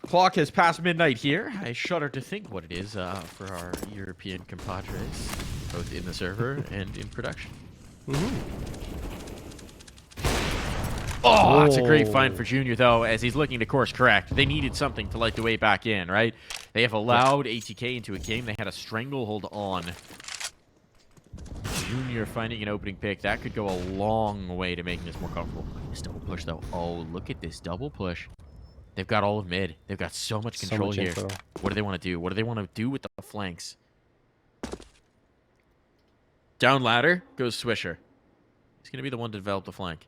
Clock has passed midnight here. I shudder to think what it is for our European compadres, both in the server and in production. Oh, that's a great find for Junior, though, as he's looking to course correct. They needed something to light the way back in, right? They have allowed ATK into a game. They had a stranglehold on. Junior finding an opening pick. That could go a long way to making this more comfortable. This double push, though. Oh, look at this double push. They've got all of mid. They've got so much control here. What do they want to do? What do they want to do with the flanks? Down ladder goes Swisher. He's going to be the one to develop the flank.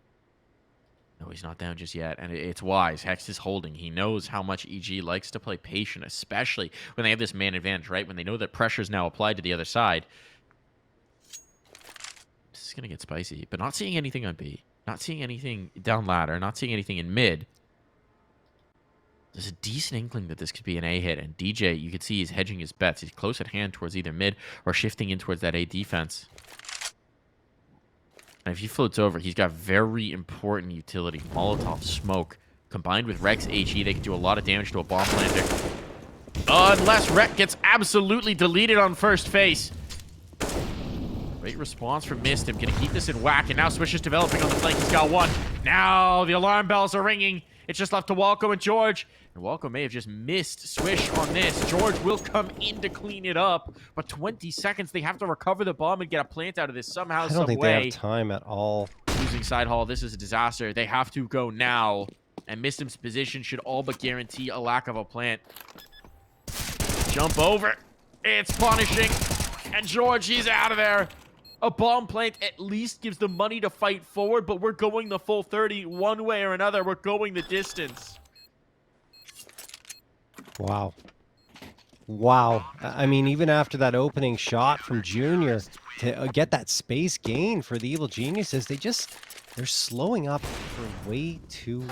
No, he's not down just yet, and it's wise. Hex is holding. He knows how much EG likes to play patient, especially when they have this man advantage, right? When they know that pressure is now applied to the other side. This is going to get spicy, but not seeing anything on B. Not seeing anything down ladder. Not seeing anything in mid. There's a decent inkling that this could be an A hit, and DJ, you can see he's hedging his bets. He's close at hand towards either mid or shifting in towards that A defense. And if he floats over, he's got very important utility. Molotov smoke. Combined with Rex HE, they can do a lot of damage to a bomb planter. Unless Rex gets absolutely deleted on first face. Great response from Mistim. Gonna keep this in whack, and now Swisher's developing on the flank. He's got one. Now the alarm bells are ringing. It's just left to Walco and George. And Walco may have just missed Swish on this. George will come in to clean it up. But 20 seconds, they have to recover the bomb and get a plant out of this somehow, I don't think they have time at all. Losing side hall, this is a disaster. They have to go now. And Mistim's position should all but guarantee a lack of a plant. Jump over. It's punishing. And George, he's out of there. A bomb plant at least gives them money to fight forward, but we're going the full 30 one way or another. We're going the distance. Wow. Wow. I mean, even after that opening shot from Junior, to get that space gain for the Evil Geniuses, they're slowing up for way too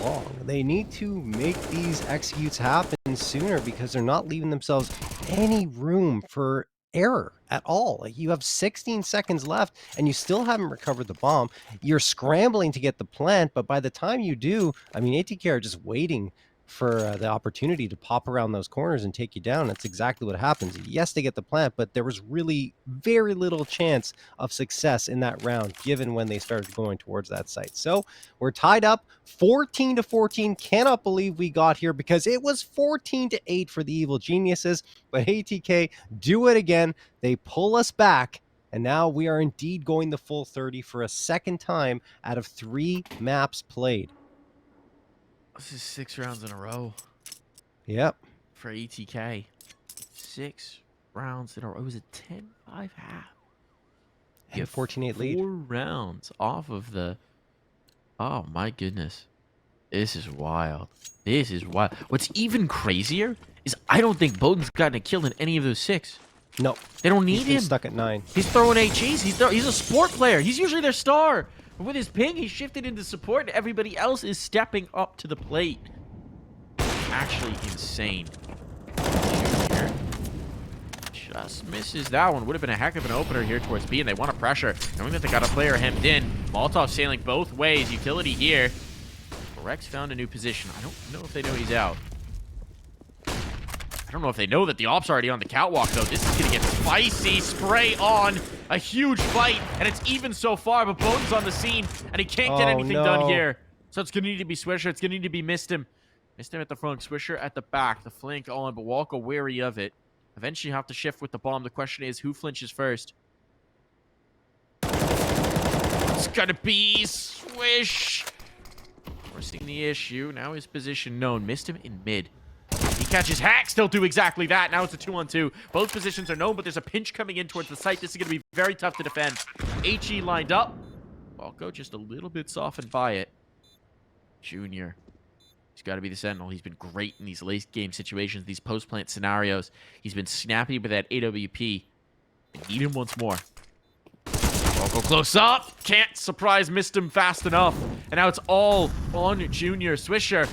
long. They need to make these executes happen sooner because they're not leaving themselves any room for error at all. Like, you have 16 seconds left and you still haven't recovered the bomb. You're scrambling to get the plant, but by the time you do, I mean, ATK are just waiting for the opportunity to pop around those corners and take you down. That's exactly what happens. Yes, they get the plant, but there was really very little chance of success in that round given when they started going towards that site. So we're tied up 14-14. Cannot believe we got here because it was 14-8 for the Evil Geniuses, but ATK do it again. They pull us back, and now we are indeed going the full 30 for a second time out of 3 maps played. This is 6 rounds in a row. Yep. For ATK. 6 rounds in a row. It was a 10-5 half. And 14-8 lead. 4 rounds off of the... Oh, my goodness. This is wild. This is wild. What's even crazier is I don't think Bowden's gotten a kill in any of those 6. No. They don't need him. He's stuck at 9. He's throwing HEs. He's a sport player. He's usually their star. But with his ping, he shifted into support, and everybody else is stepping up to the plate. Actually insane. Junior just misses that one. Would have been a heck of an opener here towards B, and they want to pressure, knowing that they got a player hemmed in. Molotov sailing both ways. Utility here. Rex found a new position. I don't know if they know he's out. I don't know if they know that the op's already on the catwalk, though. This is going to get spicy. Spray on. A huge fight, and it's even so far, but Bowden's on the scene, and he can't get anything done here. So it's going to need to be Swisher. It's going to need to be Mistim. Mistim at the front, Swisher at the back. The flank on, but Walker wary of it. Eventually you have to shift with the bomb. The question is, who flinches first? It's going to be Swish. Forcing the issue. Now his position known. Mistim in mid. He catches Hacks. They'll do exactly that. Now it's a 2-on-2. Both positions are known, but there's a pinch coming in towards the site. This is going to be very tough to defend. HE lined up. Walco just a little bit softened by it. Junior. He's got to be the sentinel. He's been great in these late game situations, these post-plant scenarios. He's been snappy with that AWP. They need him once more. Walco close up. Can't surprise Mistim fast enough. And now it's all on Junior. Swisher.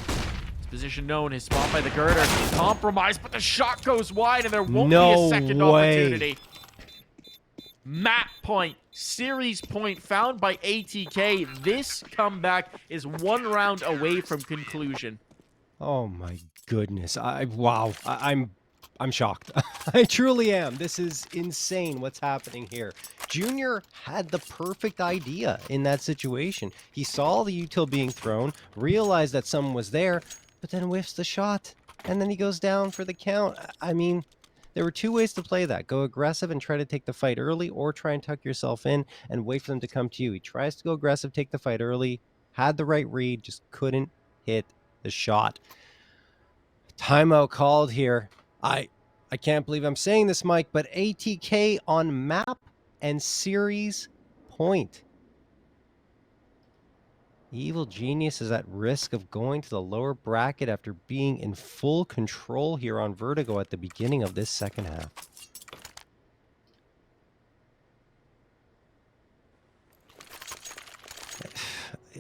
Position known, his spot by the girder compromised, but the shot goes wide and there won't be a second opportunity. Map point, series point found by ATK. This comeback is 1 round away from conclusion. Oh my goodness. Wow. I'm shocked. I truly am. This is insane what's happening here. Junior had the perfect idea in that situation. He saw the util being thrown, realized that someone was there, but then whiffs the shot, and then he goes down for the count. I mean, there were 2 ways to play that. Go aggressive and try to take the fight early, or try and tuck yourself in and wait for them to come to you. He tries to go aggressive, take the fight early, had the right read, just couldn't hit the shot. Timeout called here. I can't believe I'm saying this, Mike, but ATK on map and series point. Evil Genius is at risk of going to the lower bracket after being in full control here on Vertigo at the beginning of this second half.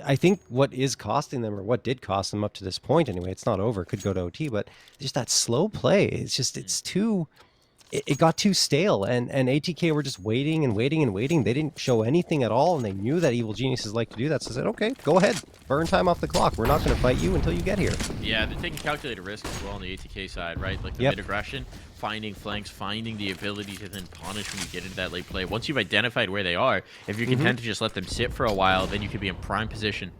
I think what is costing them, or what did cost them up to this point anyway, it's not over, it could go to OT, but just that slow play, it's too... It got too stale, and ATK were just waiting and waiting and waiting. They didn't show anything at all, and they knew that Evil Geniuses like to do that, so they said, okay, go ahead. Burn time off the clock. We're not going to fight you until you get here. Yeah, they're taking calculated risks as well on the ATK side, right? Like the mid-aggression, finding flanks, finding the ability to then punish when you get into that late play. Once you've identified where they are, if you're content to just let them sit for a while, then you could be in prime position.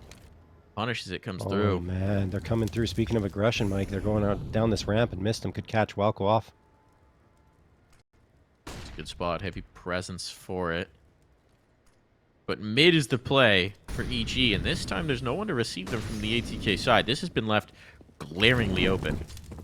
Punish as it comes through. Oh, man, they're coming through. Speaking of aggression, Mike, they're going out down this ramp, and missed them. Could catch Walco off. Good spot, heavy presence for it. But mid is the play for EG, and this time there's no one to receive them from the ATK side. This has been left glaringly open.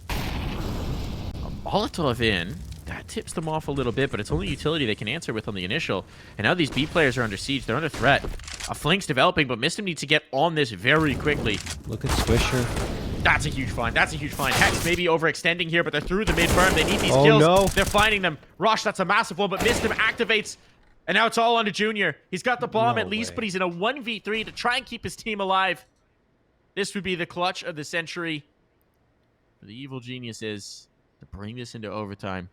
A Molotov in, that tips them off a little bit, but it's only utility they can answer with on the initial. And now these B players are under siege, they're under threat. A flank's developing, but Mistim needs to get on this very quickly. Look at Swisher. That's a huge find. That's a huge find. Hex maybe overextending here, but they're through the mid-berm. They need these Oh, kills. no. They're finding them. Rush, that's a massive one, but Mistim activates. And now it's all on to Junior. He's got the bomb No at least, way. but he's in a 1v3 to try and keep his team alive. This would be the clutch of the century for the Evil Geniuses to bring this into overtime.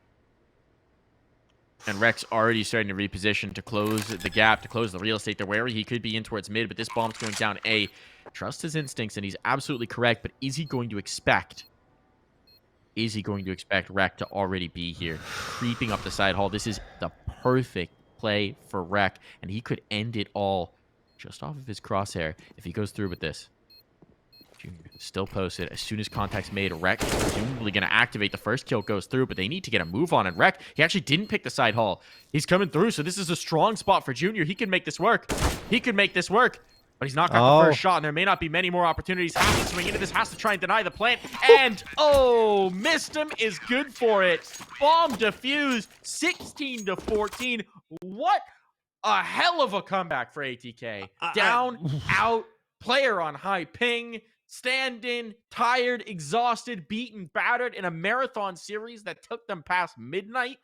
And Rex already starting to reposition to close the gap, to close the real estate. They're wary he could be in towards mid, but this bomb's going down A. Trust his instincts, and he's absolutely correct, but is he going to expect... Is he going to expect Rek to already be here, creeping up the side hall? This is the perfect play for Rek, and he could end it all just off of his crosshair if he goes through with this. Junior still posted. As soon as contact's made, Rek is presumably going to activate. The first kill goes through, but they need to get a move on. And Rek, he actually didn't pick the side hall. He's coming through, so this is a strong spot for Junior. He can make this work. He can make this work. But he's not got the first shot, and there may not be many more opportunities. Has to swing into this, has to try and deny the plant. And, oh, Mistim is good for it. Bomb defused, 16-14. What a hell of a comeback for ATK. Down, out, player on high ping, stand-in, tired, exhausted, beaten, battered in a marathon series that took them past midnight.